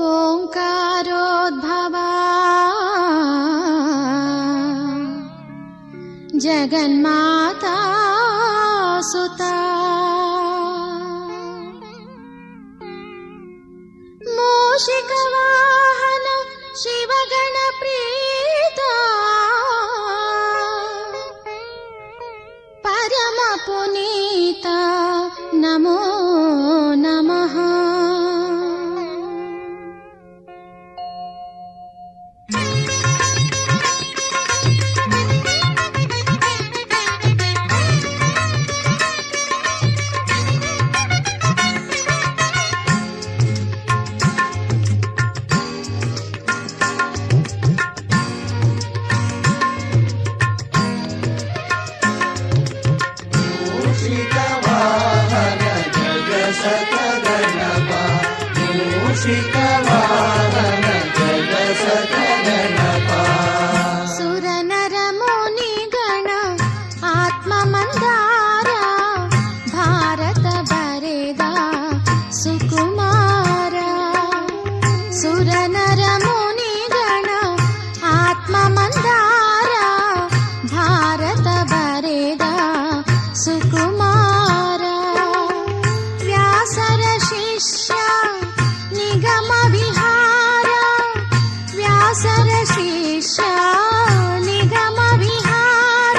ओंकारोद्भवा जगन्माता सुता मूषिकवाहन शिवगणप्रीता परम पुनीता नमो नमः। सुरनरमुनिगण आत्ममन्दार भारत बरेद सुकुमार। सुरनरमुनिगण आत्ममन्दार भारत बरेद सुकुमार। व्यासर शिष्य निगम विहार व्यासर शिष्य निगम विहार।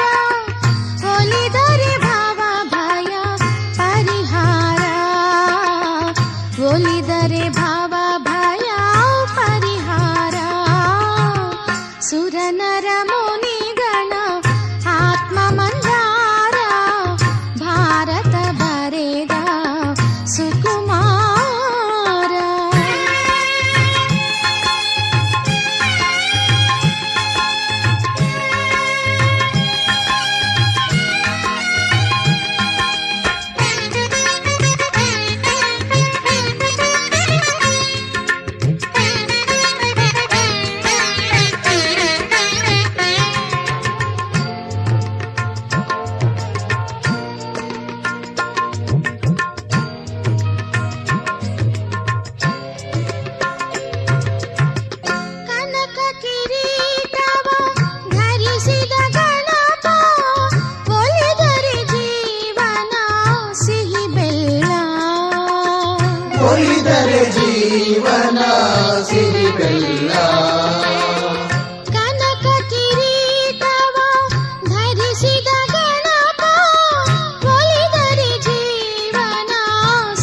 ओलिदरे भव भय परिहार ओलिदरे भव भय परिहार। सुरनर मुनिगण आत्ममन्दार भारत बरेद सुकुमार। ಕನಕ ಕಿರೀಟವ ಧರಿಸಿದ ಗಣಪ ಒಲಿದರೆ ಜೀವನ ಸಿಹಿ ಬೆಲ್ಲ ಒಲಿದರೆ ಜೀವನ ಸಿಹಿ ಬೆಲ್ಲ। ಕನಕ ಕಿರೀಟವ ಧರಿಸಿದ ಗಣಪ ಒಲಿದರೆ ಜೀವನ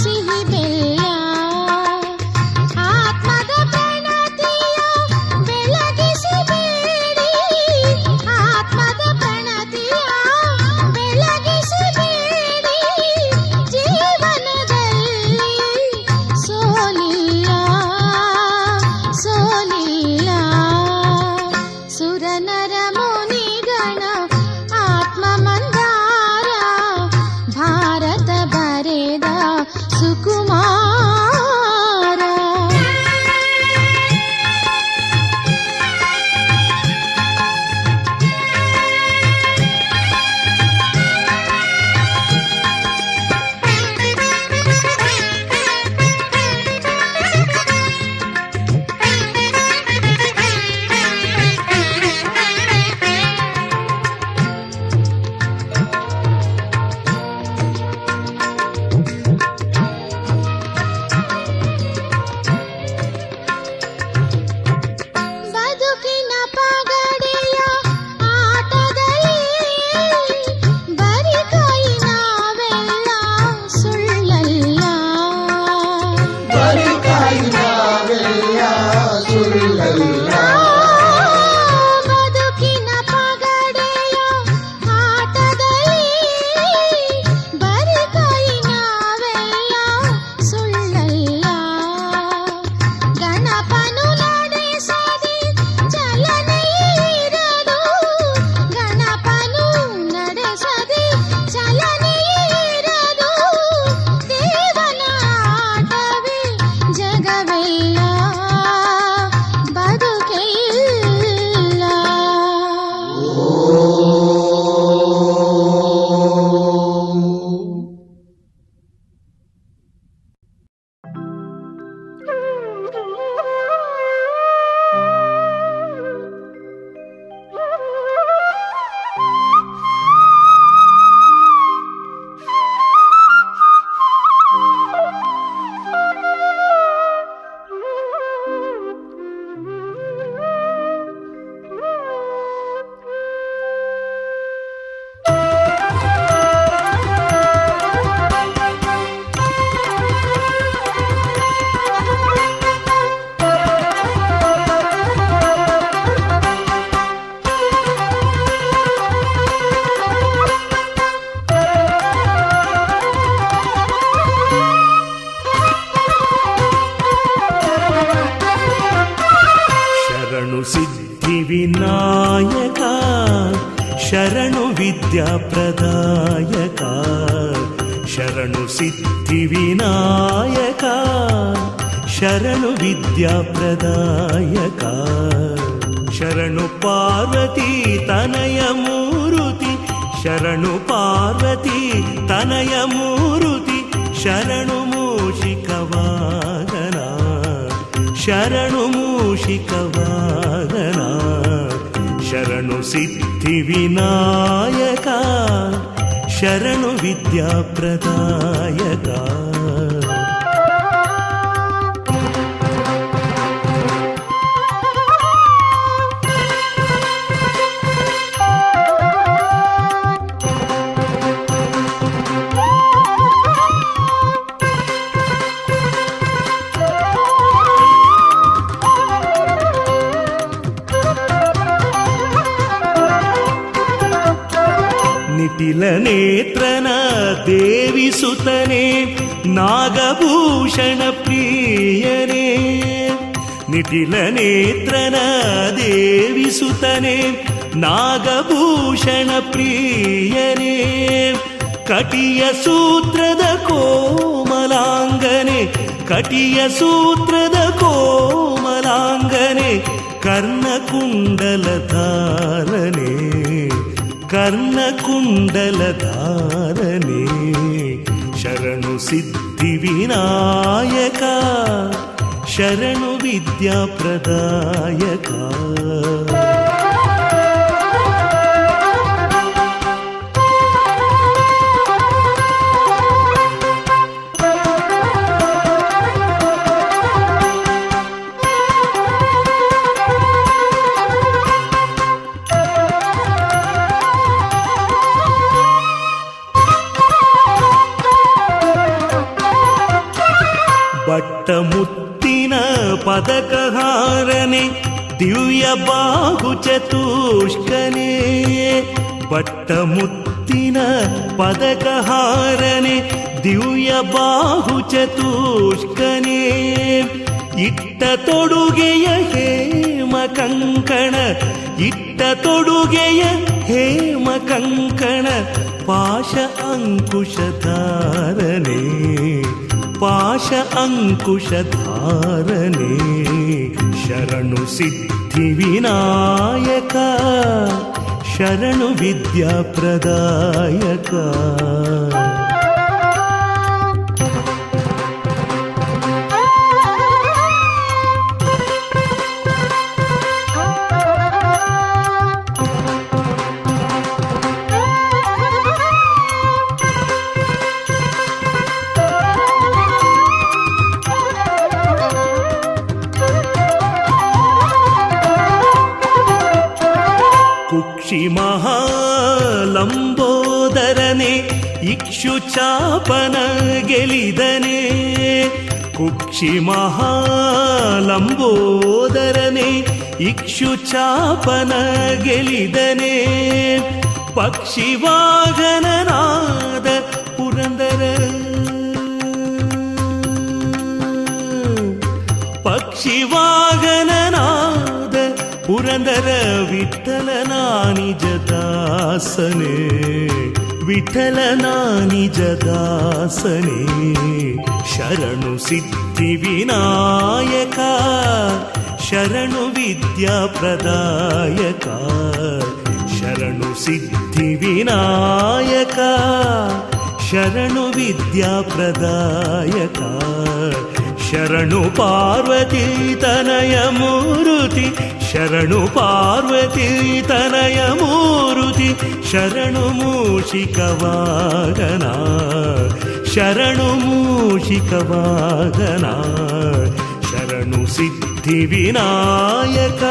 ಸಿಹಿ ಬೆಲ್ಲ। ಆತ್ಮದ ಪ್ರಣತಿಯ ಬೆಳಗಿಸಬೇಡಿ ಆತ್ಮದ ಪ್ರಣತಿಯ ಬೆಳಗಿಸಬೇಡಿ ಜೀವನದಲ್ಲಿ ಸೋಲಿಲ್ಲ ಸೋಲಿಲ್ಲ। ಶರಣು ವಿದ್ಯಾಪ್ರದಾಯಕ ಶರಣು ಸಿದ್ಧಿವಿನಾಯಕ ಶರಣು ವಿದ್ಯಾಪ್ರದಾಯಕ ಶರಣು ಪಾರ್ವತಿ ತನಯ ಮೂರುತಿ ಶರಣು ಪಾರ್ವತಿ ತನಯ ಮೂರುತಿ ಶರಣು ಮೂಷಿಕ ವಾಹನ ಶರಣು ಮೂಷಿಕ ವಾಹನ ಶರಣು ಸಿದ್ಧಿವಿನಾಯಕ ಶರಣು ವಿದ್ಯಾಪ್ರದಾಯಕ ನಿಟಿಲ ನೇತ್ರನ ದೇವಿ ಸುತನೆ ನಾಗಭೂಷಣ ಪ್ರಿಯನೇ ನಿಟಿಲ ನೇತ್ರನ ದೇವಿ ಸುತನೆ ನಾಗಭೂಷಣ ಪ್ರಿಯನೇ ಕಟಿಯ ಸೂತ್ರದ ಕೋಮಲಾಂಗನೆ ಕಟಿಯ ಸೂತ್ರದ ಕೋಮಲಾಂಗನೆ ಕರ್ಣಕುಂಡಲಧಾರನೆ ಕರ್ಣಕುಂಡಲಧಾರನೆ ಶರಣು ಸಿದ್ಧಿವಿನಾಯಕ ಶರಣು ವಿದ್ಯಾಪ್ರದಾಯಕ ಬಟ್ಟಮುತ್ತಿನ ಪದಕಹಾರನೆ ದಿವ್ಯ ಬಾಹು ಚತುಷ್ಕನೇ ಬಟ್ಟಮುತ್ತಿನ ಪದಕಹಾರನೆ ದಿವ್ಯ ಬಾಹು ಚತುಷ್ಕನೇ ಇಟ್ಟ ತೊಡುಗೆಯ ಹೇಮ ಕಂಕಣ ಇಟ್ಟ ತೊಡುಗೆಯ ಹೇಮ ಕಂಕಣ ಪಾಶ ಅಂಕುಶಧಾರನೆ ಪಾಶ ಅಂಕುಶಧಾರನೆ ಶರಣು ಸಿದ್ಧಿವಿನಾಯಕ ಶರಣು ವಿದ್ಯಾಪ್ರದಾಯಕ ಕುಕ್ಷಿ ಮಹಾಲಂಬೋದರನೆ ಇಕ್ಷುಚಾಪನ ಗೆಲಿದನೆ ಕುಕ್ಷಿ ಮಹಾಲಂಬೋದರನೆ ಇಕ್ಷುಚಾಪನ ಗೆಲಿದನೆ ಪಕ್ಷಿ ವಾಹನನಾದ ಪುರಂದರ ಪಕ್ಷಿ ವಾಹನನಾದ ಪುರಂದರ ವಿಠಲನ ನಿಜ ದಾಸನೆ ವಿಠಲನ ನಿಜ ದಾಸನೆ ಶರಣು ಸಿದ್ಧಿವಿನಾಯಕ ಶರಣು ವಿದ್ಯಾಪ್ರದಾಯಕ ಶರಣು ಸಿದ್ಧಿವಿನಾಯಕ ಶರಣು ವಿದ್ಯಾಪ್ರದಾಯಕ ಶರಣು ಪಾರ್ವತಿ ತನಯ ಮೂರುತಿ ಶರಣು ಪಾರ್ವತಿ ತನಯ ಮೂರುತಿ ಶರಣು ಮೂಷಿಕ ವಾಹನ ಶರಣು ಮೂಷಿಕ ವಾಹನ ಶರಣು ಸಿದ್ಧಿವಿನಾಯಕ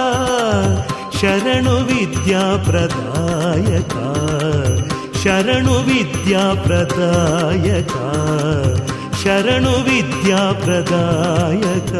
ಶರಣು ವಿದ್ಯಾಪ್ರದಾಯಕ ಶರಣು ವಿದ್ಯಾಪ್ರದಾಯಕ ಶರಣು ವಿದ್ಯಾಪ್ರದಾಯಕ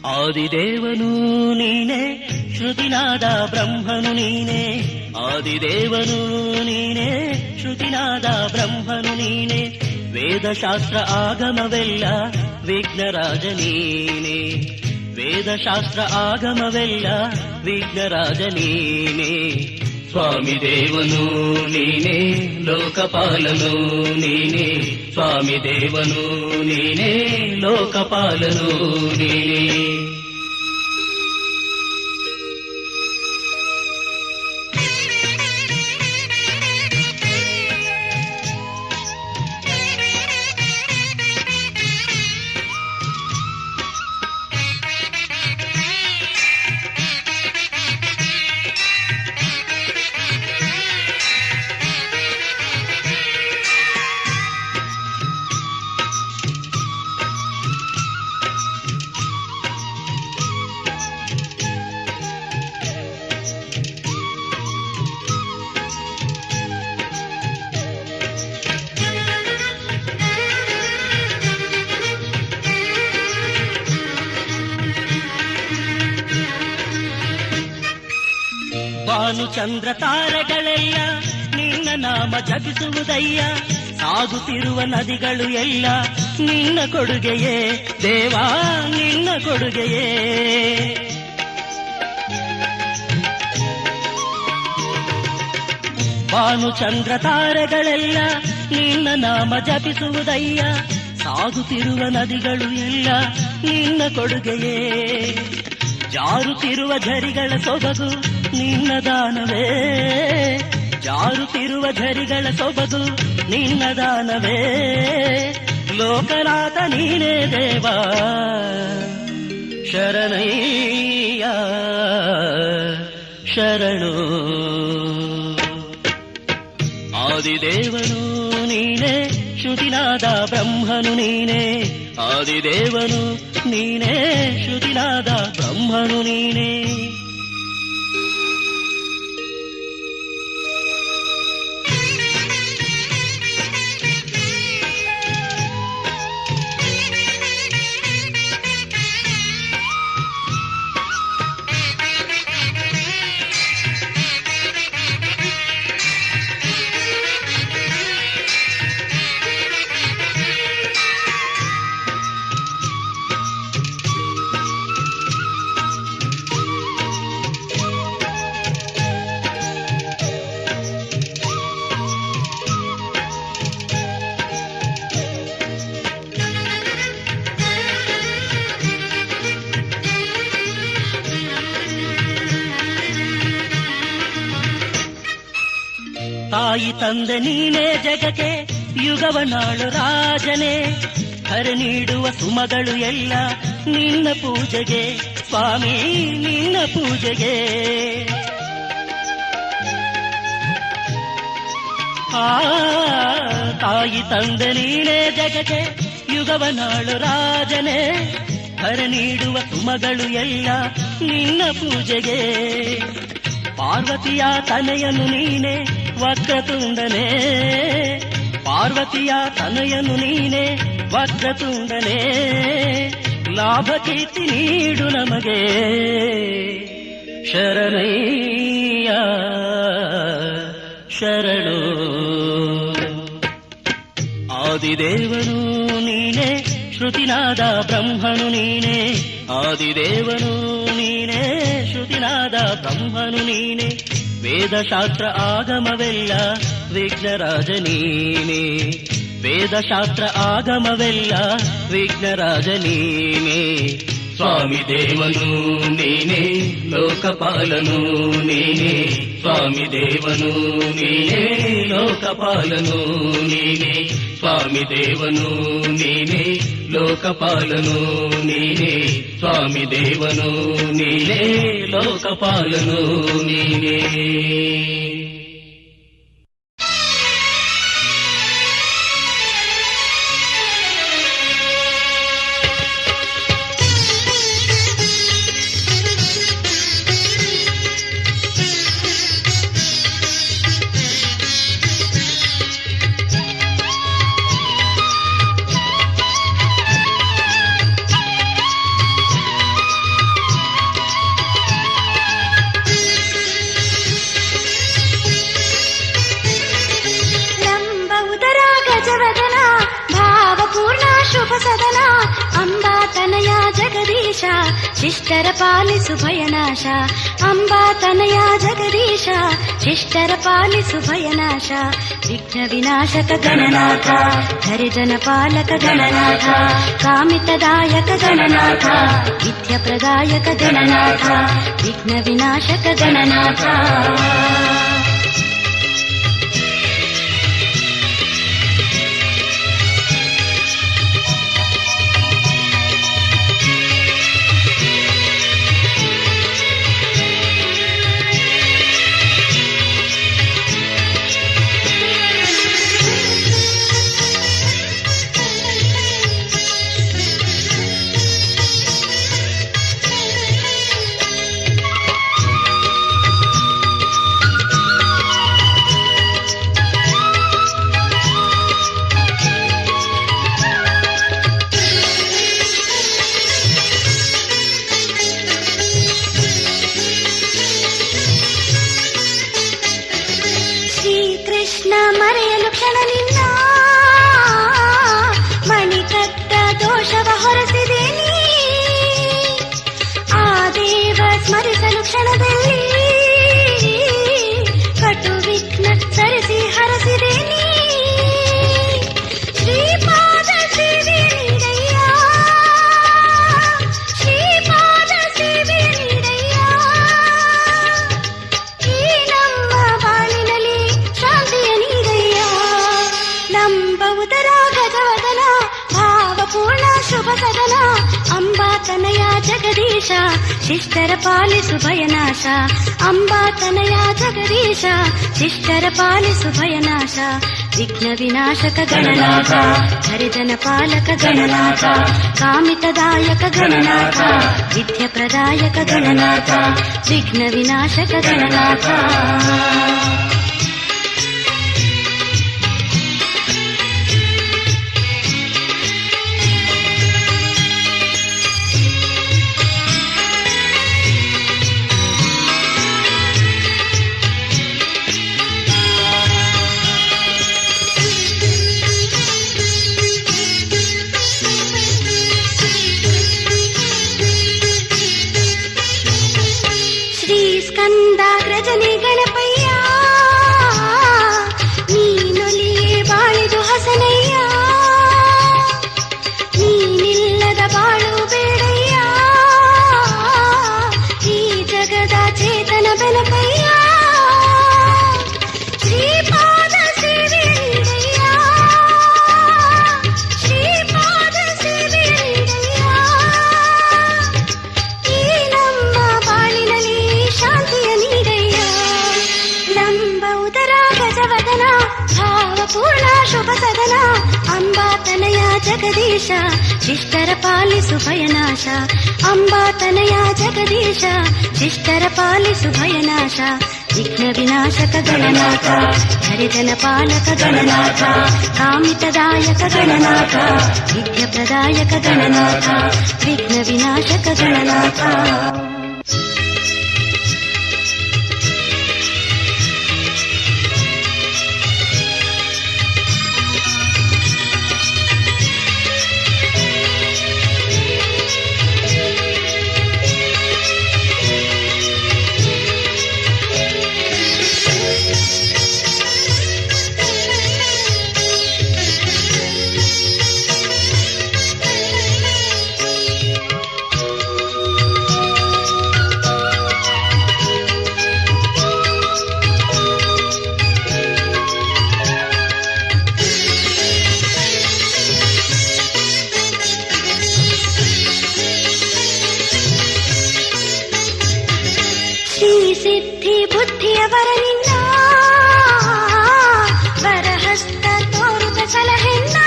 ಆದಿದೇವನು ನೀನೆ, ಶ್ರುತಿನಾದ ಬ್ರಹ್ಮನು ನೀನೆ. ಆದಿದೇವನು ನೀನೆ, ಶ್ರುತಿನಾದ ಬ್ರಹ್ಮನು ನೀನೆ. ವೇದಶಾಸ್ತ್ರ ಆಗಮವೆಲ್ಲ ವಿಘ್ನರಾಜ ನೀನೆ. ವೇದಶಾಸ್ತ್ರ ಆಗಮವೆಲ್ಲ ವಿಘ್ನರಾಜ ನೀನೆ. ಸ್ವಾಮಿ ದೇವನು ನೀನೆ, ಲೋಕಪಾಲನು ನೀನೆ. ಸ್ವಾಮಿ ದೇವನು ನೀನೆ, ಲೋಕಪಾಲನು ನೀನೆ. ಭಾನು ಚಂದ್ರ ತಾರೆಗಳೆಲ್ಲ ನಿನ್ನ ನಾಮ ಜಪಿಸುವುದಯ್ಯ. ಸಾಗುತ್ತಿರುವ ನದಿಗಳು ಎಲ್ಲ ನಿನ್ನ ಕೊಡುಗೆಯೇ ದೇವಾ, ನಿನ್ನ ಕೊಡುಗೆಯೇ. ಭಾನು ಚಂದ್ರ ತಾರೆಗಳೆಲ್ಲ ನಿನ್ನ ನಾಮ ಜಪಿಸುವುದಯ್ಯ. ಸಾಗುತ್ತಿರುವ ನದಿಗಳು ಎಲ್ಲ ನಿನ್ನ ಕೊಡುಗೆಯೇ. ಜಾರುತ್ತಿರುವ ಝರಿಗಳ ಸೊಬಗು ನಿನ್ನ ದಾನವೇ. ಜಾರುತ್ತಿರುವ ಝರಿಗಳ ಸೊಬಗು ನಿನ್ನ ದಾನವೇ. ಲೋಕನಾಥ ನೀನೇ ದೇವಾ, ಶರಣಯ್ಯ ಶರಣು. ಆದಿದೇವನು ನೀನೆ, ಶ್ರುತಿನಾದ ಬ್ರಹ್ಮನು ನೀನೆ. ಆದಿದೇವನು ನೀನೆ, ಶ್ರುತಿನಾದ ಬ್ರಹ್ಮನು ನೀನೆ. ತಾಯಿ ತಂದೆ ನೀನೇ ಜಗಕ್ಕೆ ಯುಗವನಾಳು ರಾಜನೇ. ಹರ ನೀಡುವ ಸುಮಗಳು ಎಲ್ಲ ನಿನ್ನ ಪೂಜೆಗೆ ಸ್ವಾಮಿ, ನಿನ್ನ ಪೂಜೆಗೆ. ತಾಯಿ ತಂದೆ ನೀನೇ ಜಗಕ್ಕೆ ಯುಗವನಾಳು ರಾಜನೇ. ಹರ ನೀಡುವ ಸುಮಗಳು ಎಲ್ಲ ನಿನ್ನ ಪೂಜೆಗೆ. ಪಾರ್ವತಿಯ ತನಯನು ನೀನೆ, ವಕ್ರತುಂಡನೇ. ಪಾರ್ವತಿಯ ತನಯನು ನೀನೆ, ವಕ್ರತುಂಡನೇ. ಲಾಭ ಕೀರ್ತಿ ನೀಡು ನಮಗೆ ಶರಣಯ್ಯ ಶರಣು. ಆದಿದೇವನು ನೀನೆ, ಶ್ರುತಿನಾದ ಬ್ರಹ್ಮನು ನೀನೆ. ಆದಿದೇವನು ನೀನೆ, ಶ್ರುತಿನಾದ ಬ್ರಹ್ಮನು ನೀನೆ. ವೇದಶಾಸ್ತ್ರ ಆಗಮವೆಲ್ಲ ವಿಘ್ನರಾಜ ನೀನೆ. ವೇದಶಾಸ್ತ್ರ ಆಗಮವೆಲ್ಲ ವಿಘ್ನರಾಜ ನೀನೆ. ಸ್ವಾಮಿ ದೇವನು ನೀನೆ, ಲೋಕಪಾಲನು ನೀನೆ. ಸ್ವಾಮಿ ದೇವನು ನೀನೆ, ಲೋಕಪಾಲನು ನೀನೆ. ಸ್ವಾಮಿ ದೇವನು ನೀನೆ, ಲೋಕಪಾಲನು ನೀನೆ. ಸ್ವಾಮಿ ದೇವನು ನೀನೆ, ಲೋಕಪಾಲನು ನೀನೆ. ಜಗದೀಶ ಶಿಷ್ಟರ ಪಾಲಿಸು ಭಯನಾಶ ಅಂಬಾ ತನಯ ಜಗದೀಶ ಶಿಷ್ಟರ ಪಾಲಿಸು ಭಯನಾಶ ವಿಘ್ನ ವಿನಾಶಕ ಗಣನಾಥ ಹರಿಜನ ಪಾಲಕ ಗಣನಾಥ ಕಾಮಿತದಾಯಕ ಗಣನಾಥ ವಿದ್ಯಪ್ರದಾಯಕ ಗಣನಾಥ ವಿಘ್ನ ವಿನಾಶಕ ಗಣನಾಥ ಮರೆಯಲು ಕ್ಷಣ ನಿನ್ನ ಮಣಿಕಟ್ಟ ದೋಷವ ಹೊರಸಿದೆ ನೀ ಆ ದೇವ ಸ್ಮರಿಸಲು ಕ್ಷಣದಲ್ಲಿ ಕಟು ವಿಘ್ನ ಸರಿಸಿ ಹರಸಿದೆ ನೀ ಶ್ರೀಪಾದ ಸೇವೆ ನೀಡಯ್ಯ ಶ್ರೀಪಾದ ಸೇವೆ ನೀಡಯ್ಯ ಈ ನಮ್ಮ ಬಾಳಿನಲ್ಲಿ ಶಾಂತಿಯ ನೀಡಯ್ಯ ಲಂಬ ಉದರ ಗಜವದನ ಭಾವಪೂರ್ಣ ಶುಭ ಸದನ ಅಂಬಾ ತನಯ ಜಗದೀಶ ಶಿಷ್ಟರ ಪಾಲಿಸು ಭಯನಾಶ ಅಂಬಾ ತನಯ ಜಗದೀಶ ಶಿಷ್ಟರ ಪಾಲಿಸು ಭಯನಾಶ ವಿಘ್ನ ವಿನಾಶಕ ಗಣನಾಥ ಹರಿಜನ ಪಾಲಕ ಗಣನಾಥ ಕಾಮಿತದಾಯಕ ಗಣನಾಥ ವಿದ್ಯಪ್ರದಾಯಕ ಗಣನಾಥ ವಿಘ್ನ ವಿನಾಶಕ ಗಣನಾಥ ಸ್ಕಂದಾಗ್ರಜನೆ ಗಣಪಯ್ಯ ನೀನೊಲಿಯೇ ಬಾಳಿದು ಹಸನಯ್ಯ ನೀನಿಲ್ಲದ ಬಾಳು ಬೇಡಯ್ಯ ಈ ಜಗದ ಚೇತನ ಬೆನಪಯ್ಯ ಶ್ರೀಪಾದ ಸೇವೆ ನೀಡಯ್ಯ ಶ್ರೀಪಾದ ಸೇವೆ ನೀಡಯ್ಯ ಈ ನಮ್ಮ ಬಾಳಿನಲ್ಲಿ ಶಾಂತಿಯ ನೀಡಯ್ಯ ಲಂಬ ಉದರ ಗಜವದನ ಭಾವಪೂರ್ಣ ಶುಭ ಸದನ ಅಂಬಾ ತನಯ ಜಗದೀಶ ಶಿಷ್ಟರ ಪಾಲಿಸು ಭಯನಾಶ ಅಂಬಾ ತನಯ ಜಗದೀಶ ಶಿಷ್ಟರ ಪಾಲಿಸು ಭಯನಾಶ ವಿಘ್ನ ವಿನಾಶಕ ಗಣನಾಥ ಹರಿಜನ ಪಾಲಕ ಗಣನಾಥ ಕಾಮಿತದಾಯಕ ಗಣನಾಥ ವಿದ್ಯಪ್ರದಾಯಕ ಗಣನಾಥ ವಿಘ್ನ ವಿನಾಶಕ ಗಣನಾಥ ಸಿದ್ಧಿ ಬುದ್ಧಿಯವರ ನಿನ್ನ ವರಹಸ್ತ ತೋರುತ ಸಲಹೆನ್ನ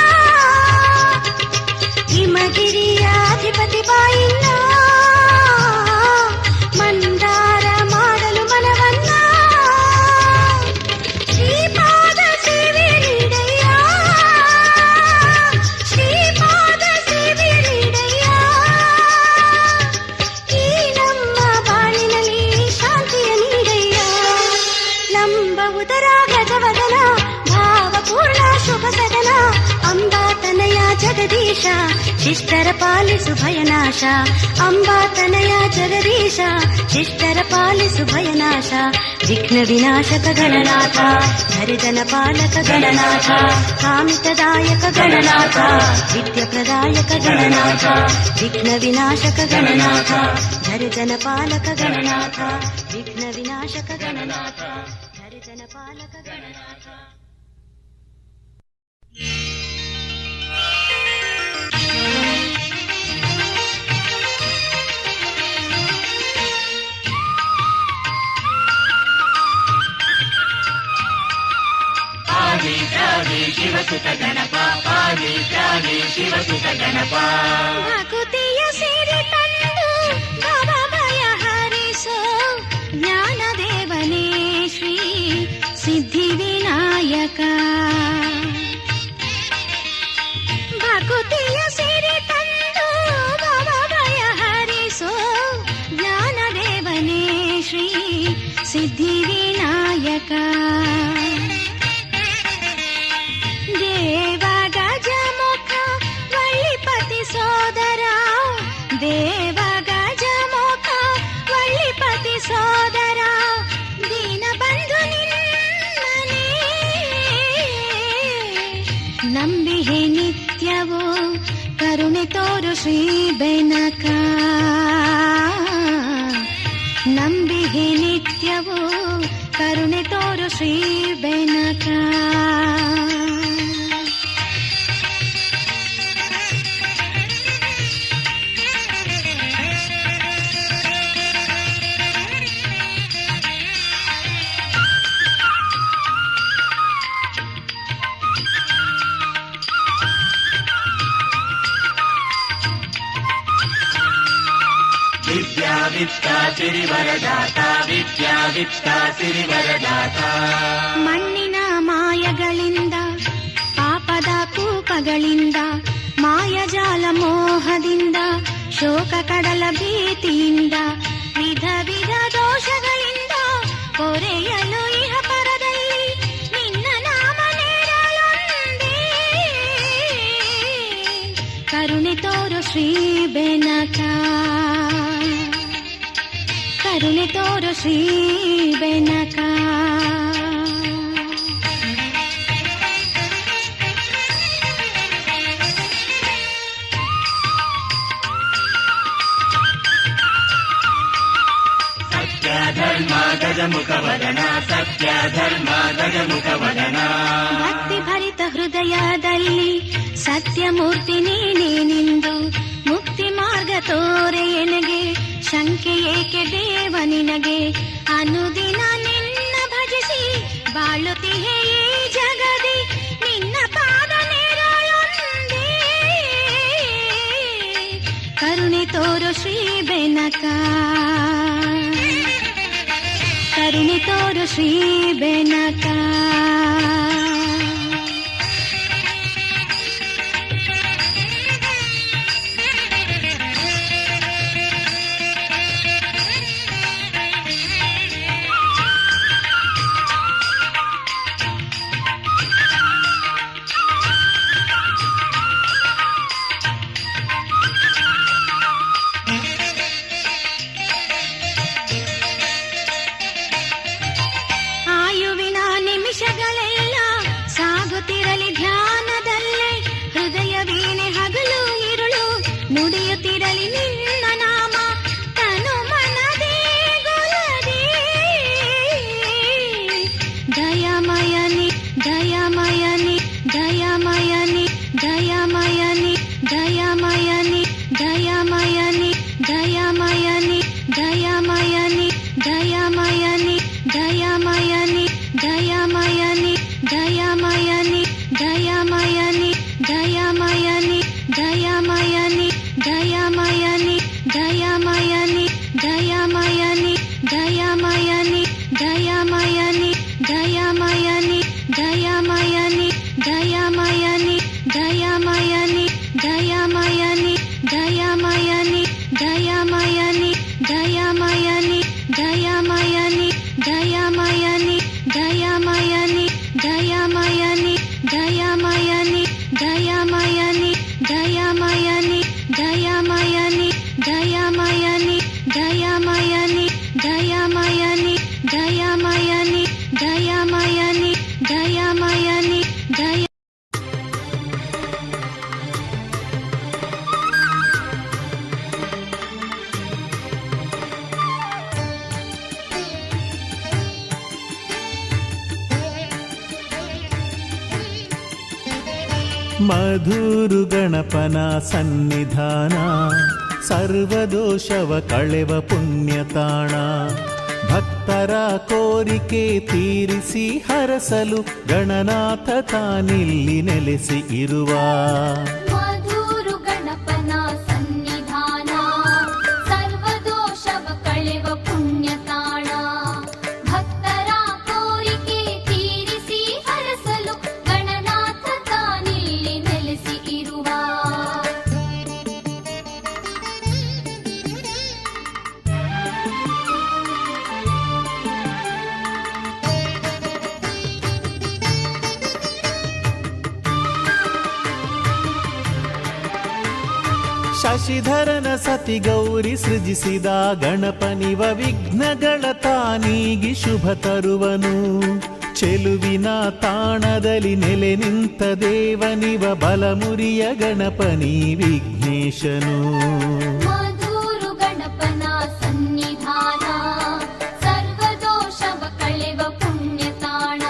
ಹಿಮಗಿರಿಯ ಅಧಿಪತಿ ಬಾಯಿನ್ನ ಮಂದಾರ ಮಾಡಲು ಮನವನ್ನ ಶ್ರೀಪಾದ ಸೇವೆ ನೀಡಯ್ಯ ಶ್ರೀಪಾದ ಸೇವೆ ನೀಡಯ್ಯ ಈ ನಮ್ಮ ಬಾಳಿನಲ್ಲಿ ಶಾಂತಿಯ ನೀಡಯ್ಯ ಶಿಷ್ಟರ ಪಾಲಿಸು ಭಯನಾಶ ಅಂಬಾ ತನಯ ಜಗದೀಶ ಶಿಷ್ಟರ ಪಾಲಿಸು ಭಯನಾಶ ವಿಘ್ನ ವಿನಾಶಕ ಗಣನಾಥ ಹರಿಜನ ಪಾಲಕ ಗಣನಾಥ ಕಾಮಿತದಾಯಕ ಗಣನಾಥ ವಿದ್ಯಪ್ರದಾಯಕ ಗಣನಾಥ ವಿಘ್ನ ವಿನಾಶಕ ಗಣನಾಥ ಹರಿಜನ ಪಾಲಕ ಗಣನಾಥ ವಿಘ್ನ ವಿನಾಶಕ ಗಣನಾಥ ಹರಿಜನ ಪಾಲಕ ಗಣನಾಥ. ಶಿವಸುತ ಗಣಪ ಪಾಲಿ ತ್ಯಾಗಿ ಶಿವಸುತ ಗಣಪ ಭಕುತಿಯ ಸಿರಿ ತಂದು ಭವಭಯ ಹರಿಸೋ ಜ್ಞಾನದೇವನೇ ಶ್ರೀ ಸಿದ್ಧಿ ವಿನಾಯಕ. ಭಕುತಿಯ ಸಿರಿ ತಂದು ಭವಭಯ ಹರಿಸೋ ಜ್ಞಾನದೇವನೇ ಶ್ರೀ ಸಿದ್ಧಿ ವಿನಾಯಕ. ದೇವ ಗಜಮುಖ ವಳ್ಳಿಪತಿ ಸೋದರ ದೇವ ಗಜಮುಖ ವಳ್ಳಿಪತಿ ಸೋದರ ದೀನಬಂಧು ನಿನ್ನನೇ ನಂಬಿಹೆ ನಿತ್ಯವೋ ಕರುಣೆ ತೋರು ಶ್ರೀ ಬೆನಕ. ನಂಬಿಹೆ ನಿತ್ಯವೋ ಕರುಣೆ ತೋರು ಶ್ರೀ ಬೆನಕ. ವಿದ್ಯಾ ಸಿರಿವರದಾತ ವಿದ್ಯಾ ಸಿರಿವರದಾತ. ಮಣ್ಣಿನ ಮಾಯಗಳಿಂದ ಪಾಪದ ಕೂಪಗಳಿಂದ ಮಾಯಜಾಲ ಮೋಹದಿಂದ ಶೋಕ ಕಡಲ ಭೀತಿಯಿಂದ ವಿಧ ವಿಧ ದೋಷಗಳಿಂದ ಕೊರೆಯಲು ಇಹ ಪರದಲ್ಲಿ ನಿನ್ನ ನಾಮ ನೇರಲೊಂದೇ. ಕರುಣೆ ತೋರು ಶ್ರೀ ಬೆನಕ. ಕರುಣೆ ತೋರು ಶ್ರೀ ಬೆನಕ. ಸತ್ಯ ಧರ್ಮ ಗಜಮುಖ ವದನ ಸತ್ಯ ಧರ್ಮ ಗಜಮುಖ ವದನ. ಭಕ್ತಿ ಭರಿತ ಹೃದಯದಲ್ಲಿ ಸತ್ಯಮೂರ್ತಿ ನೀನೇ ನಿಂದು ಮುಕ್ತಿ ಮಾರ್ಗ ತೋರೆ ಎನಗೆ ಶಂಕೆ ಏಕೆ ದೇವ ನಿನಗೆ. ಅನುದಿನ ನಿನ್ನ ಭಜಿಸಿ ಬಾಳುತ್ತಿಹೆ ಈ ಜಗದಿ ನಿನ್ನ ಪಾದ ನೇರಳೊಂದೇ. ಕರುಣೆ ತೋರು ಶ್ರೀ ಬೆನಕ. ಕರುಣೆ ತೋರು ಶ್ರೀ ಬೆನಕ. ಆಯುವಿನ ನಿಮಿಷಗಳೆಲ್ಲ ಮಧುರು ಗಣಪನ ಸನ್ನಿಧಾನ ಸರ್ವದೋಷವ ಕಳೆವ ಪುಣ್ಯತಾಣ. ಭಕ್ತರ ಕೋರಿಕೆ ತೀರಿಸಿ ಹರಸಲು ಗಣನಾಥ ತಾನಿಲ್ಲಿ ನೆಲೆಸಿ ಇರುವ. ಮಧುರು ಗಣಪನ ಸನ್ನಿಧಾನ ಸರ್ವದೋಷವ ಕಳೆವ ಪುಣ್ಯತಾಣ. ಭಕ್ತರ ಕೋರಿಕೆ ತೀರಿಸಿ ಹರಸಲು ಗಣನಾಥ ತಾನಿಲ್ಲಿ ನೆಲೆಸಿ ಇರುವ. ಶಶಿಧರನ ಸತಿ ಗೌರಿ ಸೃಜಿಸಿದ ಗಣಪನಿವ ವಿಘ್ನಗಳ ತಾನೀಗಿ ಶುಭ ತರುವನು. ಚೆಲುವಿನ ತಾಣದಲ್ಲಿ ನೆಲೆ ನಿಂತ ದೇವನಿವ ಬಲಮುರಿಯ ಗಣಪನಿ ವಿಘ್ನೇಶನು. ಮಧುರು ಗಣಪನ ಸನ್ನಿಧಾನ ಸರ್ವದೋಷವ ಕಳೆವ ಪುಣ್ಯತಾಣ.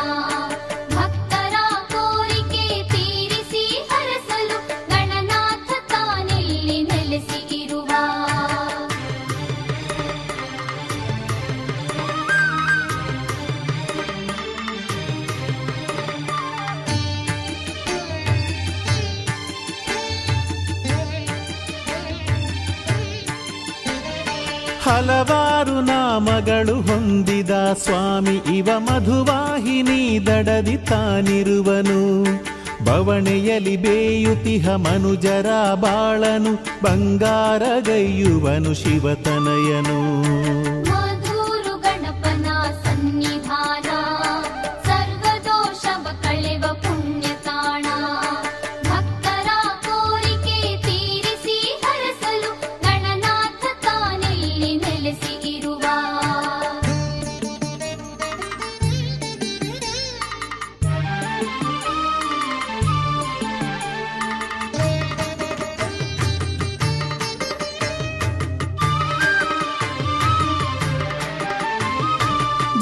ಭಕ್ತರ ಕೋರಿಕೆ ತೀರಿಸಿ ಹರಸಲು ಗಣನಾಥ ತಾನಿಲ್ಲಿ ನೆಲೆಸಿ ಇರುವ. ಹಲವಾರು ನಾಮಗಳು ಹೊಂದಿದ ಸ್ವಾಮಿ ಇವ ಮಧುವಾಹಿನಿ ದಡದಿ ತಾನಿರುವನು. ಬವಣೆಯಲಿ ಬೇಯುತಿಹ ಮನುಜರ ಬಾಳನು ಬಂಗಾರಗೈಯುವನು ಶಿವತನಯನು. ಮಧುರು ಗಣಪನ ಸನ್ನಿಧಾನ ಸರ್ವದೋಷವ ಕಳೆವ ಪುಣ್ಯತಾಣ. ಭಕ್ತರ ಕೋರಿಕೆ ತೀರಿಸಿ ಹರಸಲು ಗಣನಾಥ ತಾನಿಲ್ಲಿ ನೆಲೆಸಿ ಇರುವ.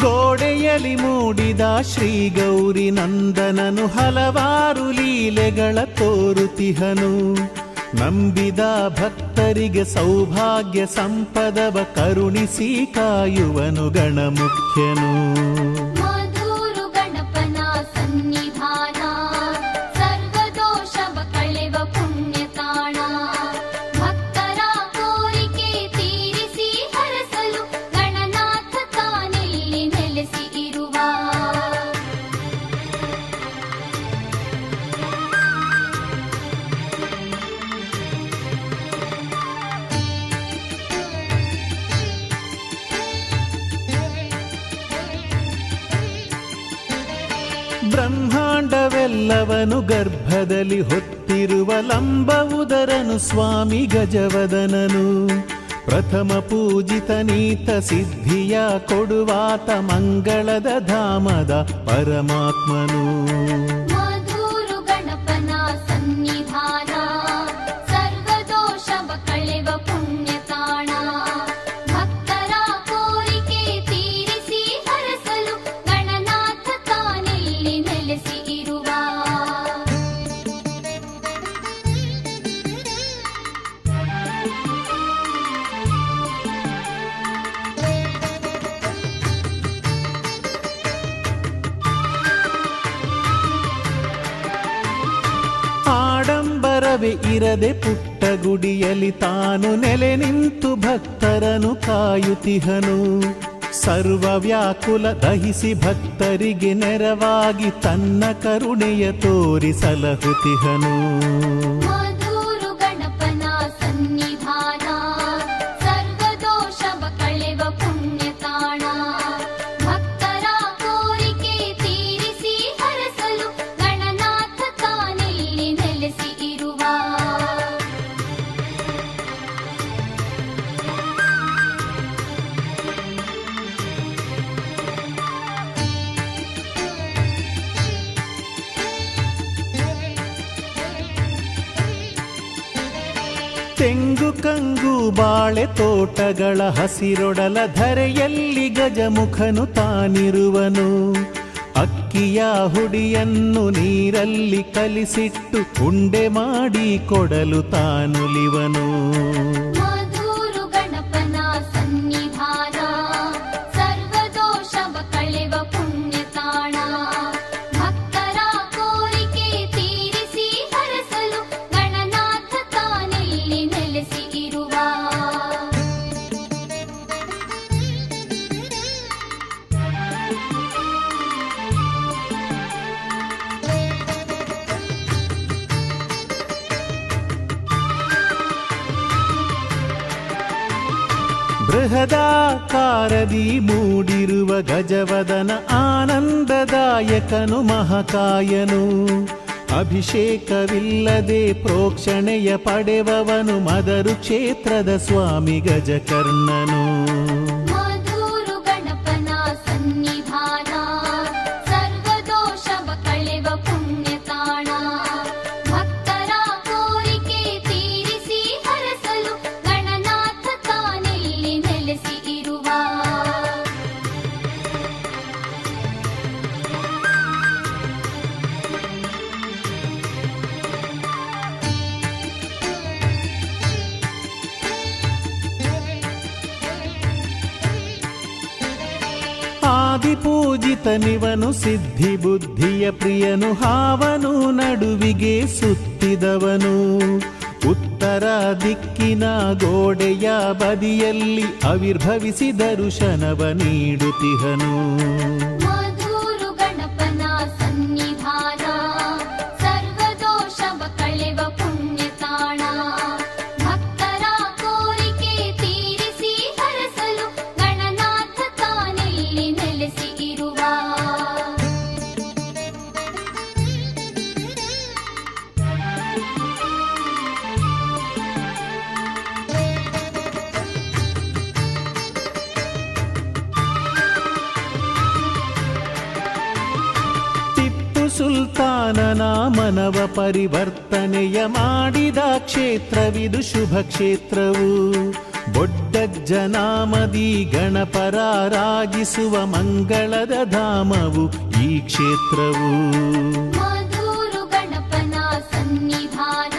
ಗೋಡೆಯಲಿ ಮೂಡಿದ ಶ್ರೀ ಗೌರಿ ನಂದನನು ಹಲವಾರು ಲೀಲೆಗಳ ತೋರುತಿಹನು. ನಂಬಿದ ಭಕ್ತರಿಗೆ ಸೌಭಾಗ್ಯ ಸಂಪದವ ಕರುಣಿಸಿ ಕಾಯುವನು ಗಣಮುಖ್ಯನು. ಮಧುರು ಗಣಪನ ಸನ್ನಿಧಾನ ಸರ್ವದೋಷವ ಕಳೆವ ಪುಣ್ಯತಾಣ. ಭಕ್ತರ ಕೋರಿಕೆ ತೀರಿಸಿ ಹರಸಲು ಗಣನಾಥ ತಾನಿಲ್ಲಿ ನೆಲೆಸಿ ಇರುವ. ಬ್ರಹ್ಮಾಂಡವೆಲ್ಲವನು ಗರ್ಭದಲ್ಲಿ ಹೊತ್ತಿರುವ ಲಂಬ ಉದರನು ಸ್ವಾಮಿ ಗಜವದನನು. ಪ್ರಥಮ ಪೂಜಿತ ನೀತ ಸಿದ್ಧಿಯ ಕೊಡುವಾತ ಮಂಗಳದ ಧಾಮದ ಪರಮಾತ್ಮನು. ಮಧುರು ಗಣಪನ ಸನ್ನಿಧಾನ ಸರ್ವದೋಷವ ಕಳೆವ ಪುಣ್ಯತಾಣ. ಭಕ್ತರ ಕೋರಿಕೆ ತೀರಿಸಿ ಹರಸಲು ಗಣನಾಥ ತಾನಿಲ್ಲಿ ನೆಲೆಸಿ ಇರುವ. ಆಡಂಬರವೇ ಇರದೆ ಪುಟ್ಟ ಗುಡಿಯಲ್ಲಿ ತಾನು ನೆಲೆ ನಿಂತು ಭಕ್ತರನು ಕಾಯುತಿಹನು. ಸರ್ವ ವ್ಯಾಕುಲ ದಹಿಸಿ ಭಕ್ತರಿಗೆ ನೆರವಾಗಿ ತನ್ನ ಕರುಣೆಯ ತೋರಿ ಸಲಹುತಿಹನು. ಮಧುರು ಗಣಪನ ಸನ್ನಿಧಾನ ಸರ್ವದೋಷವ ಕಳೆವ ಪುಣ್ಯತಾಣ. ಭಕ್ತರ ಕೋರಿಕೆ ತೀರಿಸಿ ಹರಸಲು ಗಣನಾಥ ತಾನಿಲ್ಲಿ ನೆಲೆಸಿ ಇರುವ. ತೆಂಗು ಕಂಗು ಬಾಳೆ ತೋಟಗಳ ಹಸಿರೊಡಲ ಧರೆಯಲ್ಲಿ ಗಜಮುಖನು ತಾನಿರುವನು. ಅಕ್ಕಿಯ ಹುಡಿಯನ್ನು ನೀರಲ್ಲಿ ಕಲಿಸಿಟ್ಟು ಉಂಡೆ ಮಾಡಿ ಕೊಡಲು ತಾನುಲಿವನು. ಮಧುರು ಗಣಪನ ಸನ್ನಿಧಾನ ಸರ್ವದೋಷವ ಕಳೆವ ಪುಣ್ಯ ತಾಣ. ಭಕ್ತರ ಕೋರಿಕೆ ತೀರಿಸಿ ಹರಸಲು ಗಣನಾಥ ತಾನೆಲ್ಲಿ ನೆಲೆಸಿ ಇರುವ. ಬೃಹದಾಕಾರದಿ ಮೂಡಿರುವ ಗಜವದನ ಆನಂದದಾಯಕನು ಮಹಾಕಾಯನು. ಅಭಿಷೇಕವಿಲ್ಲದೆ ಪ್ರೋಕ್ಷಣೆಯ ಪಡೆವವನು ಮದರು ಕ್ಷೇತ್ರದ ಸ್ವಾಮಿ ಗಜಕರ್ಣನು. ಮಧುರು ಗಣಪನ ಸನ್ನಿಧಾನ ಸರ್ವದೋಷವ ಕಳೆವ ಪುಣ್ಯ ತಾಣ. ಭಕ್ತರ ಕೋರಿಕೆ ತೀರಿಸಿ ಹರಸಲು ಗಣನಾಥ ತಾನೆಲ್ಲಿ ನೆಲೆಸಿ ಇರುವ. ಆದಿಪೂಜಿತನಿವನು ಸಿದ್ಧಿ ಬುದ್ಧಿಯ ಪ್ರಿಯನು. ಹಾವನು ನಡುವಿಗೆ ಸುತ್ತಿದವನು. ಉತ್ತರ ದಿಕ್ಕಿನ ಗೋಡೆಯ ಬದಿಯಲ್ಲಿ ಆವಿರ್ಭವಿಸಿ ದರ್ಶನವ ನೀಡುತ್ತಿಹನು. ಮಧುರು ಗಣಪನ ಸನ್ನಿಧಾನ ಸರ್ವದೋಷವ ಕಳೆವ ಪುಣ್ಯ ತಾಣ. ಭಕ್ತರ ಕೋರಿಕೆ ತೀರಿಸಿ ಹರಸಲು ಗಣನಾಥ ತಾನೆಲ್ಲಿ ನೆಲೆಸಿ ಇರುವ. ಟಿಪ್ಪು ಸುಲ್ತಾನನ ಮನವ ಪರಿವರ್ತನೆಯ ಮಾಡಿದ ಕ್ಷೇತ್ರವಿದು ಶುಭ ಕ್ಷೇತ್ರವು. ಬೊಡ್ಡಜ್ಜನಾಮದಿ ಗಣಪರಾರಾಗಿಸುವ ಮಂಗಳದ ಧಾಮವು ಈ ಕ್ಷೇತ್ರವು. ಮಧುರು ಗಣಪನ ಸನ್ನಿಧಾನ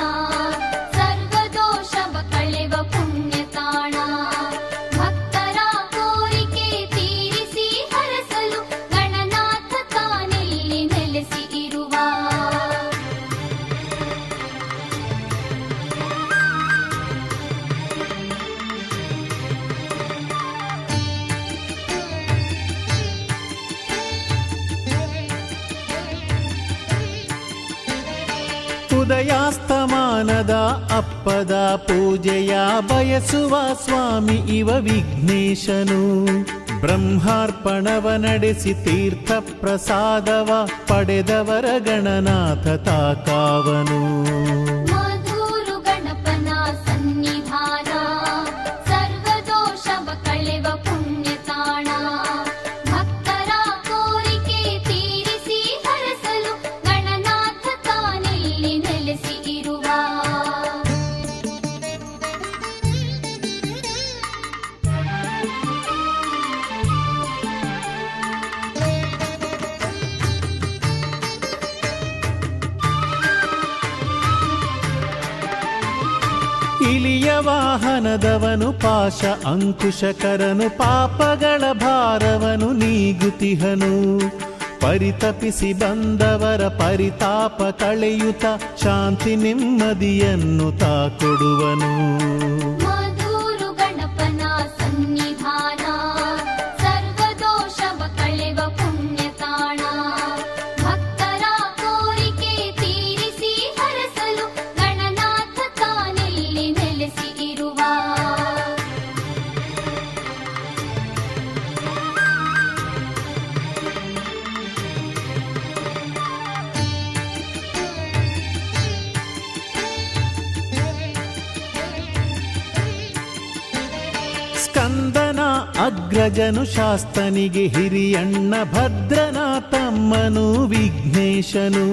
ಸರ್ವದೋಷವ ಕಳೆವ ಪುಣ್ಯ ತಾಣ. ಭಕ್ತರ ಕೋರಿಕೆ ತೀರಿಸಿ ಹರಸಲು ಗಣನಾಥ ತಾನೆಲ್ಲಿ ನೆಲೆಸಿ ಇರುವ. ಉದಯಾಸ್ತಮಾನದ ಅಪ್ಪದ ಪೂಜೆಯ ಬಯಸುವ ಸ್ವಾಮಿ ಇವ ವಿಘ್ನೇಶನು. ಬ್ರಹ್ಮಾರ್ಪಣವ ನಡೆಸಿ ತೀರ್ಥ ಪ್ರಸಾದವ ಪಡೆದವರ ಗಣನಾಥ ತಾಕಾವನು. ಮಧುರು ಗಣಪನ ಸನ್ನಿಧಾನ ಸರ್ವದೋಷವ ಕಳೆವ ಪುಣ್ಯ ತಾಣ. ಭಕ್ತರ ಕೋರಿಕೆ ತೀರಿಸಿ ಹರಸಲು ಗಣನಾಥ ತಾನೆಲ್ಲಿ ನೆಲೆಸಿ ಇರುವ. ಇಲಿಯ ವಾಹನದವನು ಪಾಶ ಅಂಕುಶಕರನು. ಪಾಪಗಳ ಭಾರವನು ನೀಗುತಿಹನು. ಪರಿತಪಿಸಿ ಬಂದವರ ಪರಿತಾಪ ಕಳೆಯುತ್ತ ಶಾಂತಿ ನೆಮ್ಮದಿಯನ್ನು ತಾಕೊಡುವನು. ಮಧುರು ಗಣಪನ ಸನ್ನಿಧಾನ ಸರ್ವದೋಷವ ಕಳೆವ ಪುಣ್ಯ ತಾಣ. ಭಕ್ತರ ಕೋರಿಕೆ ತೀರಿಸಿ ಹರಸಲು ಗಣನಾಥ ತಾನೆಲ್ಲಿ ನೆಲೆಸಿ ಇರುವ. ಸ್ಕಂದನ ಅಗ್ರಜನು ಶಾಸ್ತನಿಗೆ ಹಿರಿಯಣ್ಣ. ಭದ್ರನ ತಮ್ಮನು ವಿಘ್ನೇಶನು.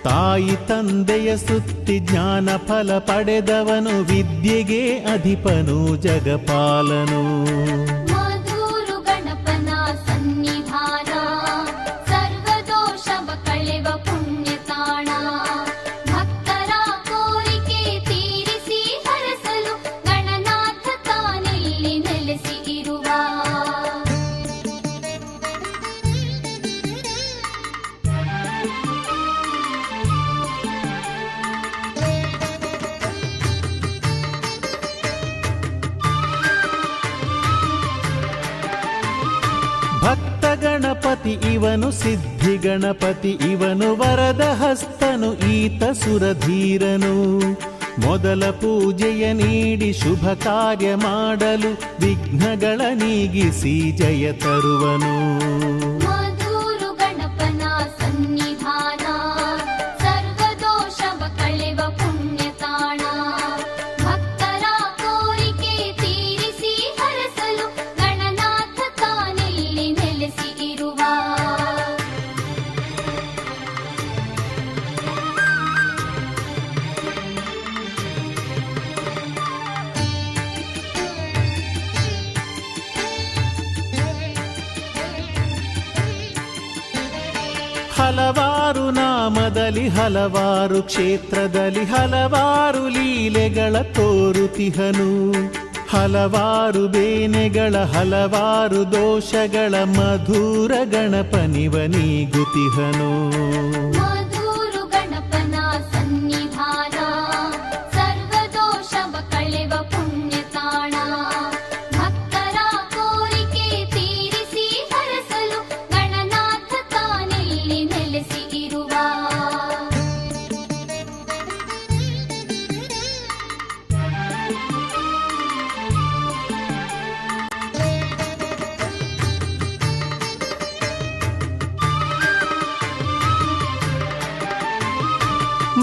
ತಾಯಿ ತಂದೆಯ ಸುತ್ತಿ ಜ್ಞಾನ ಫಲ ಪಡೆದವನು. ವಿದ್ಯೆಗೆ ಅಧಿಪನು ಜಗಪಾಲನು. ಮಧುರು ಗಣಪನ ಸನ್ನಿಧಾನ ಸರ್ವ ಗಣಪತಿ ಇವನು ಸಿದ್ಧಿ ಗಣಪತಿ ಇವನು ವರದ ಹಸ್ತನು ಈತ ಸುರಧೀರನು ಮೊದಲ ಪೂಜೆಯ ನೀಡಿ ಶುಭ ಕಾರ್ಯ ಮಾಡಲು ವಿಘ್ನಗಳ ನೀಗಿಸಿ ಜಯ ತರುವನು ಮಧುರು ಗಣಪನ ಸನ್ನಿಧಾನ ಸರ್ವದೋಷವ ಕಳೆವ ಪುಣ್ಯ ತಾಣ ಭಕ್ತರ ಕೋರಿಕೆ ತೀರಿಸಿ ಹರಸಲು ಗಣನಾಥ ತಾನಿಲ್ಲಿ ನೆಲೆಸಿ ಇರುವ ಹಲವಾರು ನಾಮದಲ್ಲಿ ಹಲವಾರು ಕ್ಷೇತ್ರದಲ್ಲಿ ಹಲವಾರು ಲೀಲೆಗಳ ತೋರುತಿಹನು ಹಲವಾರು ಬೇನೆಗಳ ಹಲವಾರು ದೋಷಗಳ ಮಧುರ ಗಣಪನಿವ ನೀಗುತಿಹನು ಮಧುರು ಗಣಪನ ಸನ್ನಿಧಾನ ಸರ್ವದೋಷವ ಕಳೆವ ಪುಣ್ಯ ತಾಣ ಭಕ್ತರ ಕೋರಿಕೆ ತೀರಿಸಿ ಹರಸಲು ಗಣನಾಥ ತಾನಿಲ್ಲಿ ನೆಲೆಸಿ ಇರುವ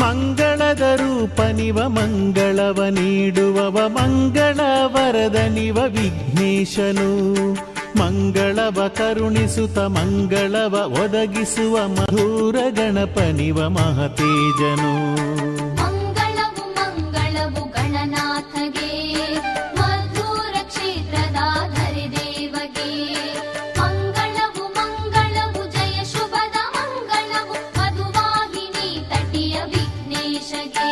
ಮಂಗಳದ ರೂಪನಿವ ಮಂಗಳವ ನೀಡುವವ ಮಂಗಳ ವರದನಿವ ವಿಘ್ನೇಶನು ಮಂಗಳವ ಕರುಣಿಸುತ್ತ ಮಂಗಳವ ಒದಗಿಸುವ ಮಧುರ ಗಣಪನಿವ ಮಹತೇಜನು ಮಂಗಳವು ಮಂಗಳವು ಗಣನಾಥಗೆ ಮಧುರ ಕ್ಷೇತ್ರದ ಧರಿದೇವಗೆ ಮಂಗಳವು ಮಂಗಳವು ಜಯ ಶುಭದ ಮಂಗಳವು ಮಧುವಾಹಿನಿ ತಟಿಯ ವಿಘ್ನೇಶಗೆ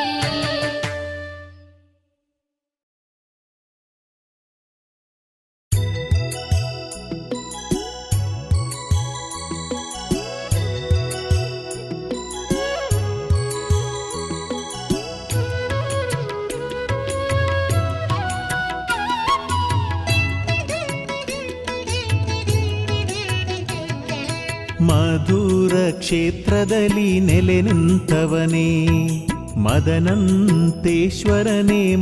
ಮಧುರ ಕ್ಷೇತ್ರದಲ್ಲಿ ನೆಲೆ ನಿಂತವನೇ ಮದನಂತೇಶ್ವರನೇ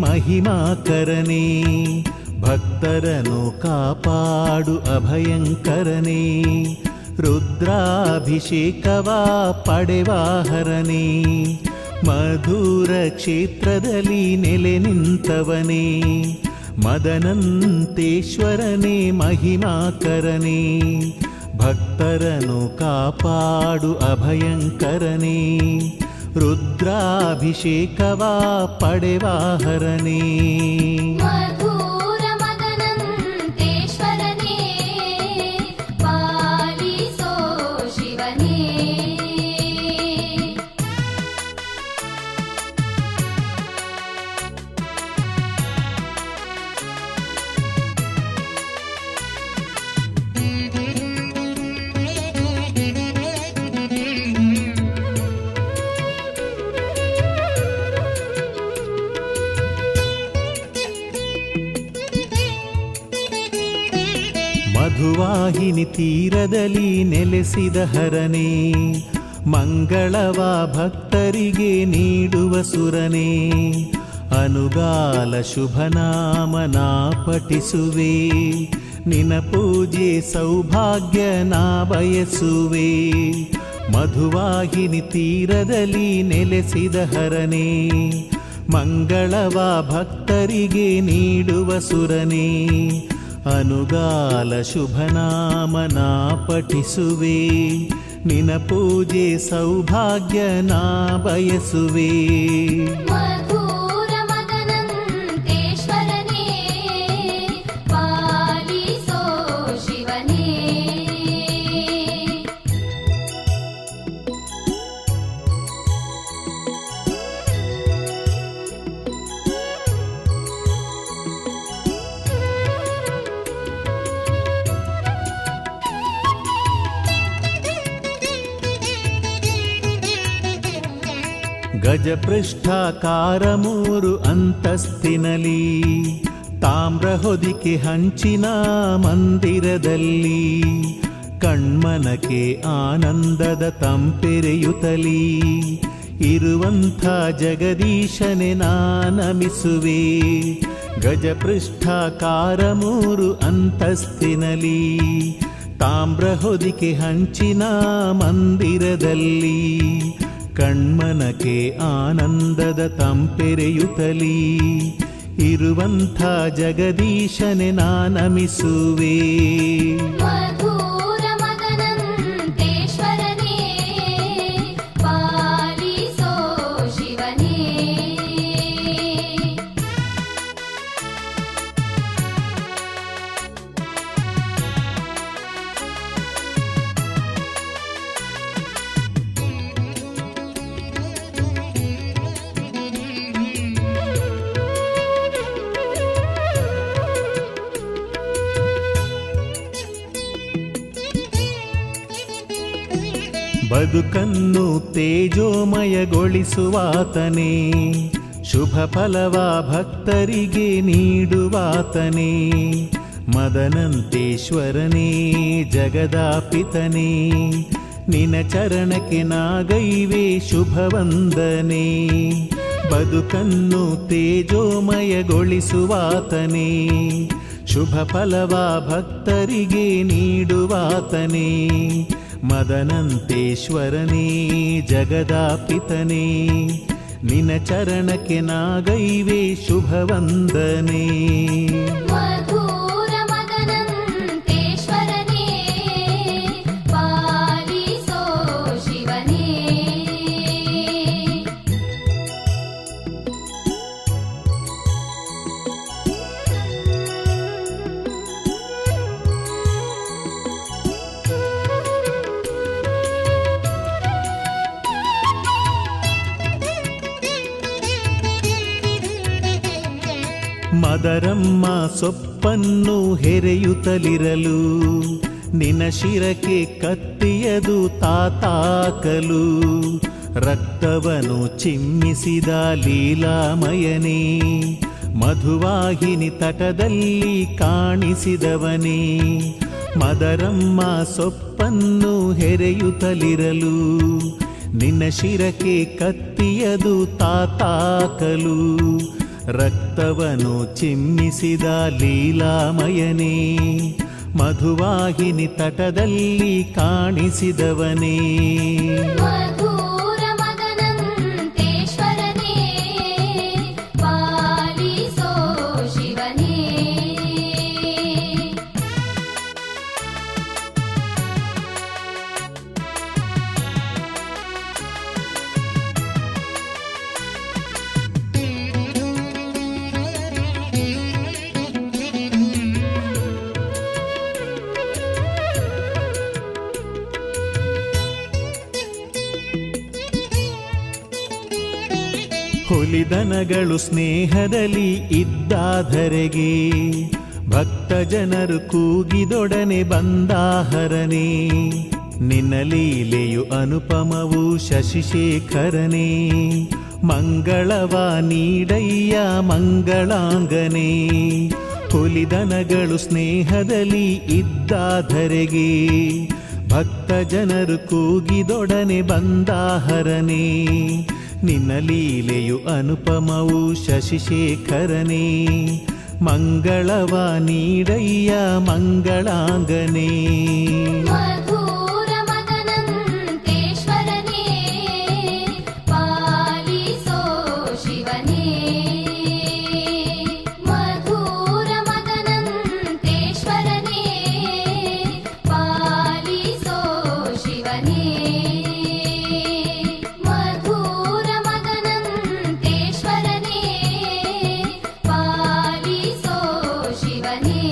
ಮಹಿಮಾಕರನೇ ಭಕ್ತರನು ಕಾಪಾಡು ಅಭಯಂಕರನೇ ರುದ್ರಾಭಿಷೇಕವ ಪಡೆವಾಹರನೇ ಮಧುರ ಕ್ಷೇತ್ರದಲ್ಲಿ ನೆಲೆ ನಿಂತವನೇ ಮದನಂತೇಶ್ವರನೇ ಮಹಿಮಾಕರನೇ ಭಕ್ತರನು ಕಾಪಾಡು ಅಭಯಂಕರನೇ ರುದ್ರಾಭಿಷೇಕವ ಪಡೆವಾಹರನೇ ಮಧುರ ಮದನಂತೇಶ್ವರನೇ ಪಾಲಿಸೋ ಶಿವನೇ ಮಧುವಾಹಿನಿ ತೀರದಲ್ಲಿ ನೆಲೆಸಿದ ಹರನೇ ಮಂಗಳವ ಭಕ್ತರಿಗೆ ನೀಡುವ ಸುರನೇ ಅನುಗಾಲ ಶುಭನಾಮನ ಪಠಿಸುವೆ ನಿನ ಪೂಜೆ ಸೌಭಾಗ್ಯ ನಾ ಬಯಸುವೆ ಮಧುವಾಹಿನಿ ತೀರದಲ್ಲಿ ನೆಲೆಸಿದ ಹರನೇ ಮಂಗಳವ ಭಕ್ತರಿಗೆ ನೀಡುವ ಸುರನೇ ಅನುಗಾಲ ಶುಭನಾಮನ ಪಠಿಸುವೆ ನಿನ ಪೂಜೆ ಸೌಭಾಗ್ಯ ನಾ ಬಯಸುವೆ ಮಧುರ ಮದನಂತೇಶ್ವರನೇ ಪಾಲಿಸೋ ಶಿವನೇ ಗಜಪೃಷ್ಠಾಕಾರ 3 ಅಂತಸ್ತಿನಲಿ ತಾಮ್ರ ಹೊದಿಕೆ ಹಂಚಿನ ಮಂದಿರದಲ್ಲಿ ಕಣ್ಮನಕ್ಕೆ ಆನಂದದ ತಂಪೆರೆಯುತ್ತಲೀ ಇರುವಂಥ ಜಗದೀಶನೆ ನಾನಮಿಸುವೆ. ಗಜಪೃಷ್ಠಾಕಾರ 3 ಅಂತಸ್ತಿನಲಿ ತಾಮ್ರ ಹೊದಿಕೆ ಹಂಚಿನ ಮಂದಿರದಲ್ಲಿ ಕಣ್ಮನಕ್ಕೆ ಆನಂದದ ತಂಪೆರೆಯುತ್ತಲೀ ಇರುವಂಥ ಜಗದೀಶನೆ ನಾನಮಿಸುವೆ. ಮಧುರ ಮದನಂತೇಶ್ವರನೇ ಪಾಲಿಸೋ ಶಿವನೇ. ಬದುಕನ್ನು ತೇಜೋಮಯಗೊಳಿಸುವಾತನೇ, ಶುಭ ಫಲವ ಭಕ್ತರಿಗೆ ನೀಡುವಾತನೇ. ಮದನಂತೇಶ್ವರನೇ ಜಗದಾಪಿತನೇ, ನಿನ ಚರಣಕ್ಕೆ ನಾಗೈವೆ ಶುಭವಂದನೆ. ಬದುಕನ್ನು ತೇಜೋಮಯಗೊಳಿಸುವಾತನೇ, ಶುಭ ಫಲವ ಭಕ್ತರಿಗೆ ನೀಡುವಾತನೇ. ಮದನಂತೇಶ್ವರನೇ ಜಗದಾಪಿತನೇ, ನಿನ ಚರಣಕ್ಕೆ ನಾಗೈವೆ ಶುಭವಂದನೆ. ಮಧುರ ಮದನಂತೇಶ್ವರನೇ ಪಾಲಿಸೋ ಶಿವನೇ. ಮದರಮ್ಮ ಸೊಪ್ಪನ್ನು ಹೆರೆಯುತ್ತಲಿರಲು, ನಿನ ಶಿರಕ್ಕೆ ಕತ್ತಿಯದು ತಾತಾಕಲು. ರಕ್ತವನು ಚಿಮ್ಮಿಸಿದ ಲೀಲಾಮಯನೇ, ಮಧುವಾಹಿನಿ ತಟದಲ್ಲಿ ಕಾಣಿಸಿದವನೇ. ಮದರಮ್ಮ ಸೊಪ್ಪನ್ನು ಹೆರೆಯುತ್ತಲಿರಲು, ನಿನ್ನ ಶಿರಕ್ಕೆ ಕತ್ತಿಯದು ತಾತಾಕಲು. ರಕ್ತವನು ಚಿಮ್ಮಿಸಿದ ಲೀಲಾಮಯನೇ, ಮಧುವಾಹಿನಿ ತಟದಲ್ಲಿ ಕಾಣಿಸಿದವನೇ. ಮಧುರ ಮದನಂತೇಶ್ವರನೇ ಪಾಲಿಸೋ ಶಿವನೇ. ಹುಲಿದನಗಳು ಸ್ನೇಹದಲ್ಲಿ ಇದ್ದಾಧರೆಗೆ, ಭಕ್ತ ಜನರು ಕೂಗಿದೊಡನೆ ಬಂದಾಹರನೇ. ನಿನ್ನ ಲೀಲೆಯು ಅನುಪಮವು ಶಶಿಶೇಖರನೇ, ಮಂಗಳವ ನೀಡಯ್ಯ ಮಂಗಳಾಂಗನೇ. ಹುಲಿದನಗಳು ಸ್ನೇಹದಲ್ಲಿ ಇದ್ದಾಧರೆಗೆ, ಭಕ್ತ ಜನರು ಕೂಗಿದೊಡನೆ ಬಂದಾಹರನೇ. ನಿನ್ನ ಲೀಲೆಯು ಅನುಪಮವು ಶಶಿಶೇಖರನೇ, ಮಂಗಳವ ನೀಡಯ್ಯ ಮಂಗಳಾಂಗನೇ. ಮಧುರ ಮದನಂತೇಶ್ವರನೇ ಪಾಲಿಸೋ ಶಿವನೇ. ಮಧುರ ಮದನಂತೇಶ್ವರನೇ ಪಾಲಿಸೋ ಶಿವನೇ. ಮಧುರ ಮದನಂತೇಶ್ವರನೇ ಪಾಲಿಸೋ ಶಿವನೇ.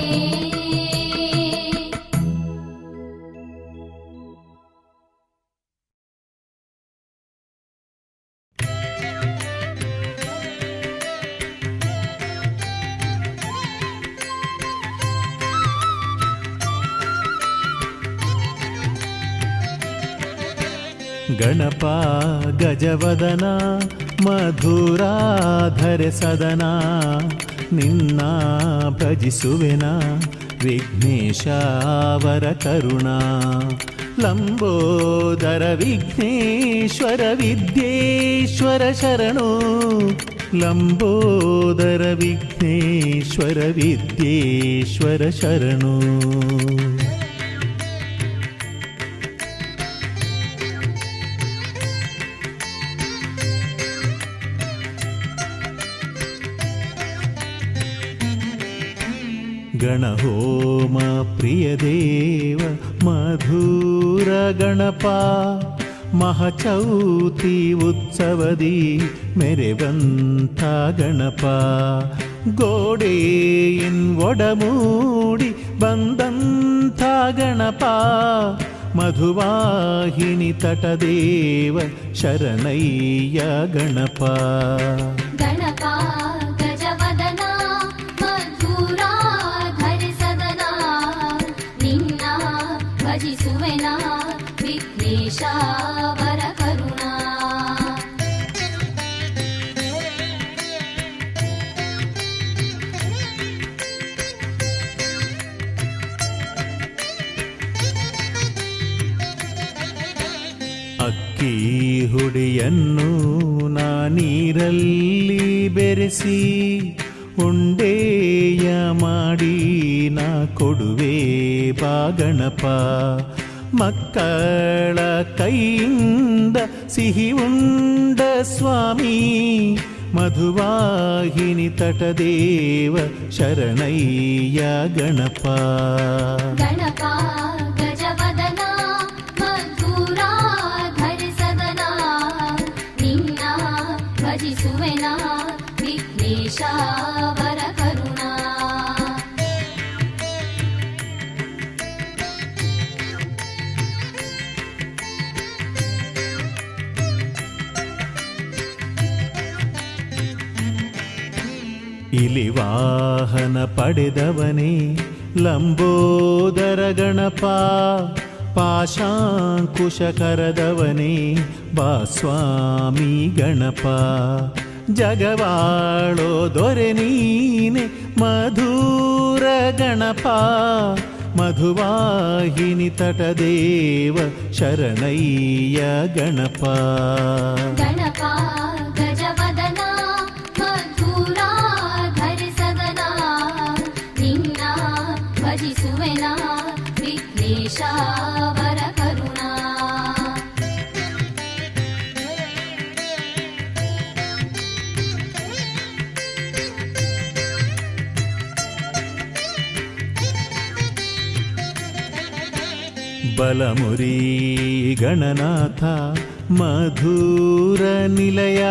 ಗಣಪ ಗಜವದನ ಮಧುರಾಧರೆ ಸದನ, ನಿನ್ನ ಭಜಿಸುವೆನ ವಿಘ್ನೇಶಾವರ ಕರುಣಾ ಲಂಬೋದರ ವಿಘ್ನೇಶ್ವರ ವಿದ್ಯೇಶ್ವರ ಶರಣು ಲಂಬೋದರ ವಿಘ್ನೇಶ್ವರ ವಿದ್ಯೇಶ್ವರ ಶರಣು ಗಣಹೋಮ ಪ್ರಿಯದೇವ ಮಧುರ ಗಣಪ ಮಹಚೌತಿ ಉತ್ಸವದಿ ಮೆರೆವಂಥ ಗಣಪ ಗೋಡೆಯಿನ್ ಒಡಮೂಡಿ ಬಂದಂಥ ಗಣಪ ಮಧುವಾಹಿನಿ ತಟದೇವ ಶರಣಯ್ಯ ಗಣಪ ಗಣಪ ಗಜವದನ ಮಧುರಾಧರಿ ಸದನ ನಿನ್ನ ಭಜಿಸುವೆನ ವಿಘ್ನೇಶ ವರ ಕರುಣಾ ಅಕ್ಕಿ ಹುಡಿಯನ್ನು ನೀರಲ್ಲಿ ಬೆರೆಸಿ ಉಂಡೆಯ ಮಾಡಿ ನಾ ಕೊಡುವೆ ಬಾ ಗಣಪ ಮಕ್ಕಳ ಕೈಯಿಂದ ಸಿಹಿ ಉಂಡ ಸ್ವಾಮಿ ಮಧುವಾಹಿನಿ ತಟದೇವ ಶರಣಯ್ಯ ಗಣಪ ಗಣಪ ಗಜವದನ ಮಧುರಾಧರಿ ಸದನ ನಿನ್ನ ಭಜಿಸುವೆನ ವಿಘ್ನೇಶ ವರ ಕರುಣಾ ಇಲಿವಾಹನ ಪಡೆದವನೇ ಲಂಬೋದರ ಗಣಪ ಪಾಶಾಂಕುಶ ಕರದವನೇ ಬಾ ಸ್ವಾಮಿ ಗಣಪ ಜಗವಾಳೋ ದೊರೆ ನೀನೆ ಮಧುರ ಗಣಪ ಮಧುವಾಹಿನಿ ತಟದೇವ ಶರಣಯ್ಯ ಗಣಪ ಗಣಪ ಗಜವದನ ಮಧುರಾಧರಿ ಸದನ ನಿನ್ನ ಭಜಿಸುವೆನ ವಿಘ್ನೇಶ ವರ ಕರುಣಾ ಬಲಮುರಿ ಗಣನಾಥ ಮಧುರ ನಿಲಯ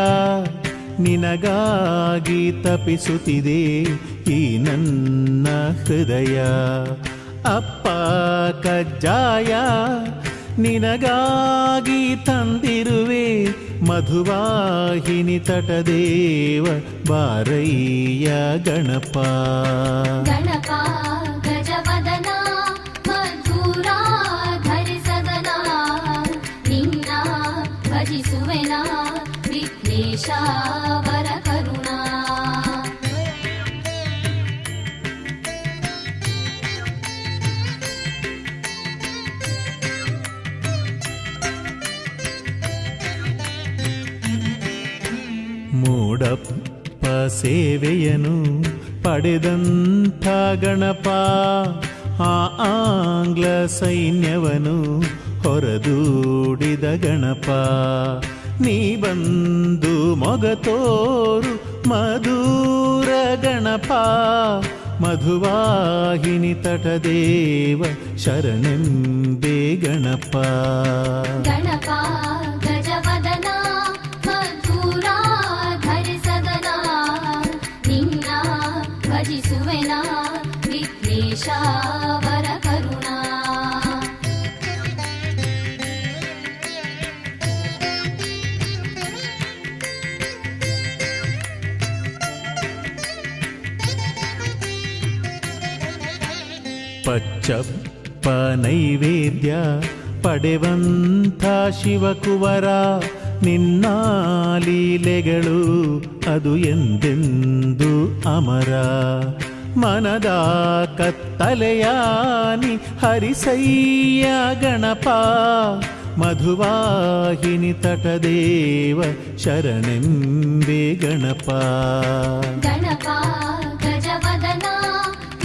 ನಿನಗಾಗಿ ತಪಿಸುತ್ತಿದೆ ಈ ನನ್ನ ಹೃದಯ ಅಪ್ಪ ಕಜ್ಜಾಯ ನಿನಗಾಗಿ ತಂದಿರುವೆ ಮಧುವಾಹಿನಿ ತಟದೇವ ಬಾರಯ್ಯ ಗಣಪ ಗಣಪ ಗಜವದನ ಮಧುರಾಧರಿ ಸದನ ನಿನ್ನ ಭಜಿಸುವೆನ ವಿಘ್ನೇಶ ವರ ಕರುಣಾ ಮೂಡಪ್ಪ ಸೇವೆಯನು ಪಡೆದಂಥ ಗಣಪ ಆ ಆಂಗ್ಲ ಸೈನ್ಯವನು ಹೊರದೂಡಿದ ಗಣಪ ನೀ ಬಂದು ಮೊಗತೋರು ಮಧುರ ಗಣಪ ಮಧುವಾಹಿನಿ ತಟದೇವ ಶರಣೆಂಬೆ ಗಣಪ ಗಣಪ ಗಜವದನ ಮಧುರಾಧರಿ ಸದನ ನಿನ್ನ ಭಜಿಸುವೆನ ವಿಘ್ನೇಶ ವರ ಕರುಣಾ ಪಚ್ಚಪ್ಪ ನೈವೇದ್ಯ ಪಡೆವಂಥ ಶಿವಕುವರ ನಿನ್ನ ಲೀಲೆಗಳು ಅದು ಎಂದೆಂದು ಅಮರ ಮನದ ಕತ್ತಲೆಯಾನಿ ಹರಿಸಯ್ಯ ಗಣಪ ಮಧುವಾಹಿನಿ ತಟದೇವ ಶರಣೆಂಬೆ ಗಣಪ ಗಣಪ ಗಜವದನ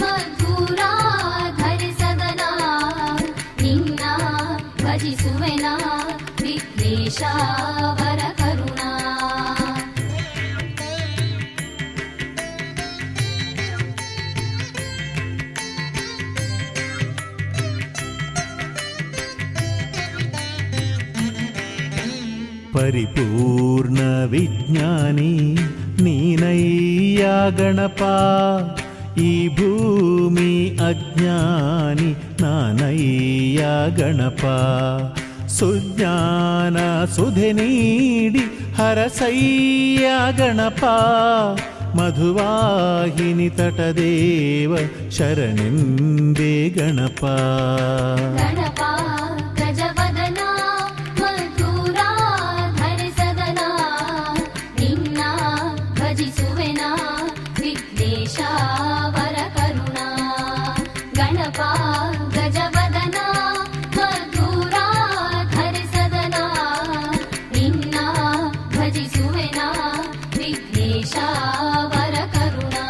ಮಧುರಾಧರಿ ಸದನ ನಿನ್ನ ಭಜಿಸುವೆನ ವಿಘ್ನೇಶ ವರ ಕರುಣಾ ಪರಿಪೂರ್ಣ ವಿಜ್ಞಾನಿ ನೀನಯ್ಯ ಗಣಪ ಈ ಭೂಮಿ ಅಜ್ಞಾನಿ ನಾನಯ್ಯ ಗಣಪ ಸುಜ್ಞಾನ ಸುಧೆ ನೀಡಿ ಹರಸಯ್ಯ ಗಣಪ ಮಧುವಾಹಿನಿ ತಟದೇವ ಶರಣೆಂಬೆ ಗಣಪ ಗಣಪ ಗಜವದನ ಮಧುರಾಧರಿ ಸದನ ನಿನ್ನ ಭಜಿಸುವೆನ ವಿಘ್ನೇಶ ವರ ಕರುಣಾ ಗಣಪ ಗಜವದನ ಮಧುರಾಧರಿ ಸದನ ನಿನ್ನ ಭಜಿಸುವೆನ ವಿಘ್ನೇಶ ವರ ಕರುಣಾ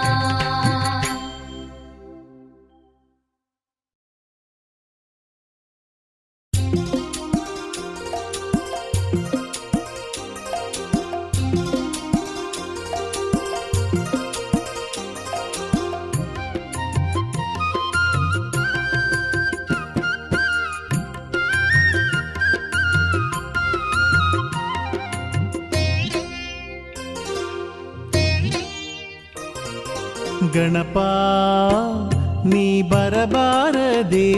ಗಣಪ ನೀ ಬರಬಾರದೆ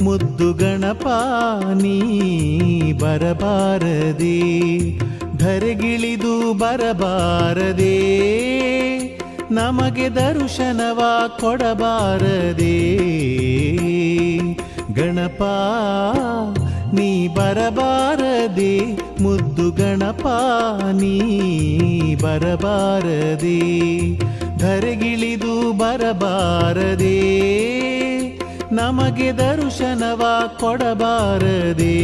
ಮುದ್ದು ಗಣಪ ನೀ ಬರಬಾರದೆ ಧರೆಗಿಳಿದು ಬರಬಾರದೆ ನಮಗೆ ದರ್ಶನವ ಕೊಡಬಾರದೆ ಗಣಪ ನೀ ಬರಬಾರದೆ ಮುದ್ದು ಗಣಪ ನೀ ಬರಬಾರದೆ ಧರೆಗಿಳಿದು ಬರಬಾರದೆ ನಮಗೆ ದರ್ಶನವ ಕೊಡಬಾರದೆ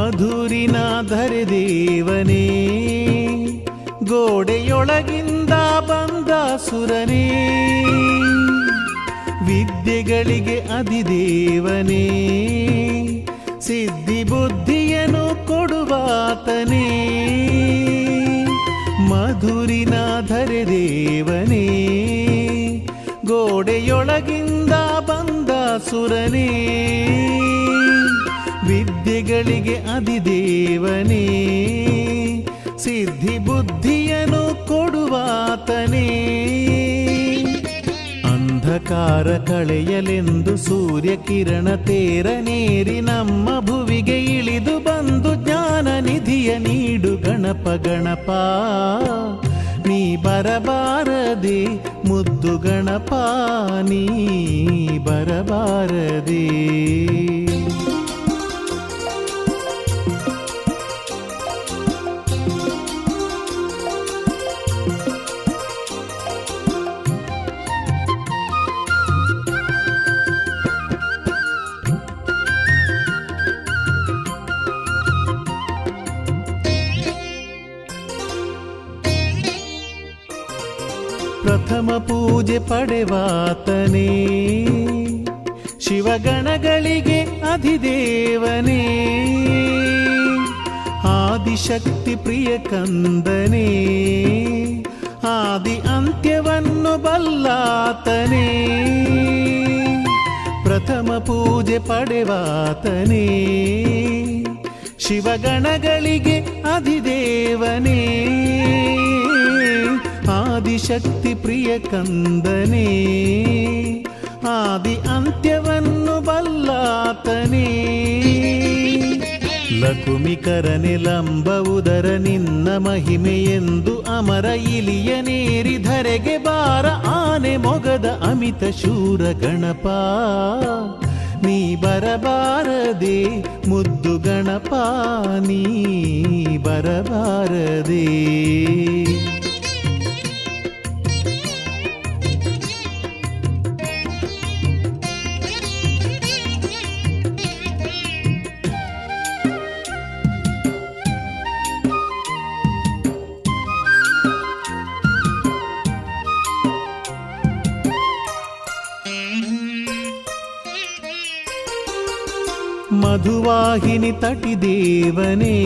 ಮಧುರಿನಾಧರೆ ದೇವನೇ ಗೋಡೆಯೊಳಗಿಂದ ಬಂದ ಸುರನೇ ವಿದ್ಯೆಗಳಿಗೆ ಅಧಿದೇವನೇ ಸಿದ್ಧಿ ಬುದ್ಧಿಯನ್ನು ಕೊಡುವಾತನೇ ಮಧುರಿನಾಧರೆ ದೇವನೇ ಗೋಡೆಯೊಳಗಿಂದ ಬಂದ ಸುರನೇ ವಿದ್ಯೆಗಳಿಗೆ ಅಧಿದೇವನೇ ಸಿದ್ಧಿ ಬುದ್ಧಿಯನ್ನು ಕೊಡುವಾತನೇ ಅಂಧಕಾರ ಕಳೆಯಲೆಂದು ಸೂರ್ಯ ಕಿರಣ ತೇರನೇರಿ ನಮ್ಮ ಭುವಿಗೆ ಇಳಿದು ಬಂದು ಜ್ಞಾನ ನಿಧಿಯ ನೀಡು ಗಣಪ ಗಣಪ ನೀ ಬರಬಾರದೆ ಮುದ್ದು ಗಣಪ ನೀ ಬರಬಾರದೆ ಪ್ರಥಮ ಪೂಜೆ ಪಡೆವಾತನೇ ಶಿವಗಣಗಳಿಗೆ ಅಧಿದೇವನೇ ಆದಿಶಕ್ತಿ ಪ್ರಿಯ ಕಂದನೇ ಆದಿ ಅಂತ್ಯವನ್ನು ಬಲ್ಲಾತನೇ ಪ್ರಥಮ ಪೂಜೆ ಪಡೆವಾತನೇ ಶಿವಗಣಗಳಿಗೆ ಅಧಿದೇವನೇ ಆದಿಶಕ್ತಿ ಪ್ರಿಯ ಕಂದನೇ ಆದಿ ಅಂತ್ಯವನ್ನು ಬಲ್ಲಾತನೇ ಲಕುಮಿಕರನೆ ಲಂಬವುದರ ನಿನ್ನ ಮಹಿಮೆಯೆಂದು ಅಮರ ಇಲಿಯನೇರಿ ಧರೆಗೆ ಬಾರ ಆನೆ ಮೊಗದ ಅಮಿತ ಶೂರ ಗಣಪ ನೀ ಬರಬಾರದೆ ಮುದ್ದು ಗಣಪ ನೀ ಬರಬಾರದೆ ಮಧುವಾಹಿನಿ ತಟಿದೇವನೇ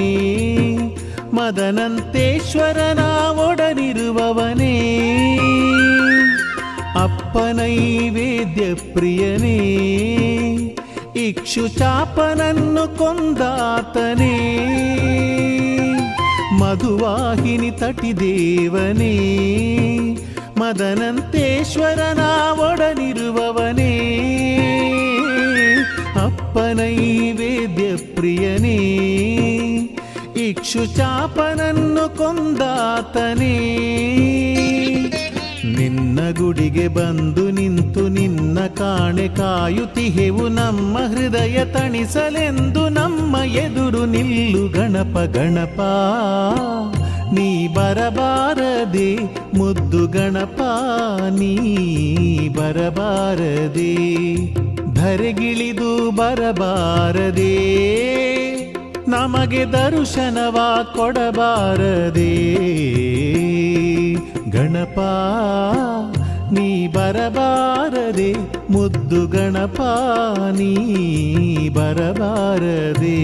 ಮದನಂತೇಶ್ವರನ ಒಡನಿರುವವನೇ ಅಪ್ಪ ನೈವೇದ್ಯ ಪ್ರಿಯನೇ ಇಕ್ಷುಚಾಪನನ್ನು ಕೊಂದಾತನೇ ಮಧುವಾಹಿನಿ ತಟಿದೇವನೇ ಮದನಂತೇಶ್ವರನ ಒಡನಿರುವವನೇ ಅಪ್ಪ ನೈವೇದ್ಯ ಪ್ರಿಯನೇ ಇಕ್ಷುಚಾಪನನ್ನು ಕೊಂದಾತನೇ ನಿನ್ನ ಗುಡಿಗೆ ಬಂದು ನಿಂತು ನಿನ್ನ ಕಾಣೆ ಕಾಯುತ್ತಿಹೆವು ನಮ್ಮ ಹೃದಯ ತಣಿಸಲೆಂದು ನಮ್ಮ ಎದುರು ನಿಲ್ಲು ಗಣಪ ಗಣಪ ನೀ ಬರಬಾರದೆ ಮುದ್ದು ಗಣಪ ನೀ ಬರಬಾರದೆ ಧರೆಗಿಳಿದು ಬರಬಾರದೆ ನಮಗೆ ದರ್ಶನವ ಕೊಡಬಾರದೆ ಗಣಪ ನೀ ಬರಬಾರದೆ ಮುದ್ದು ಗಣಪ ನೀ ಬರಬಾರದೆ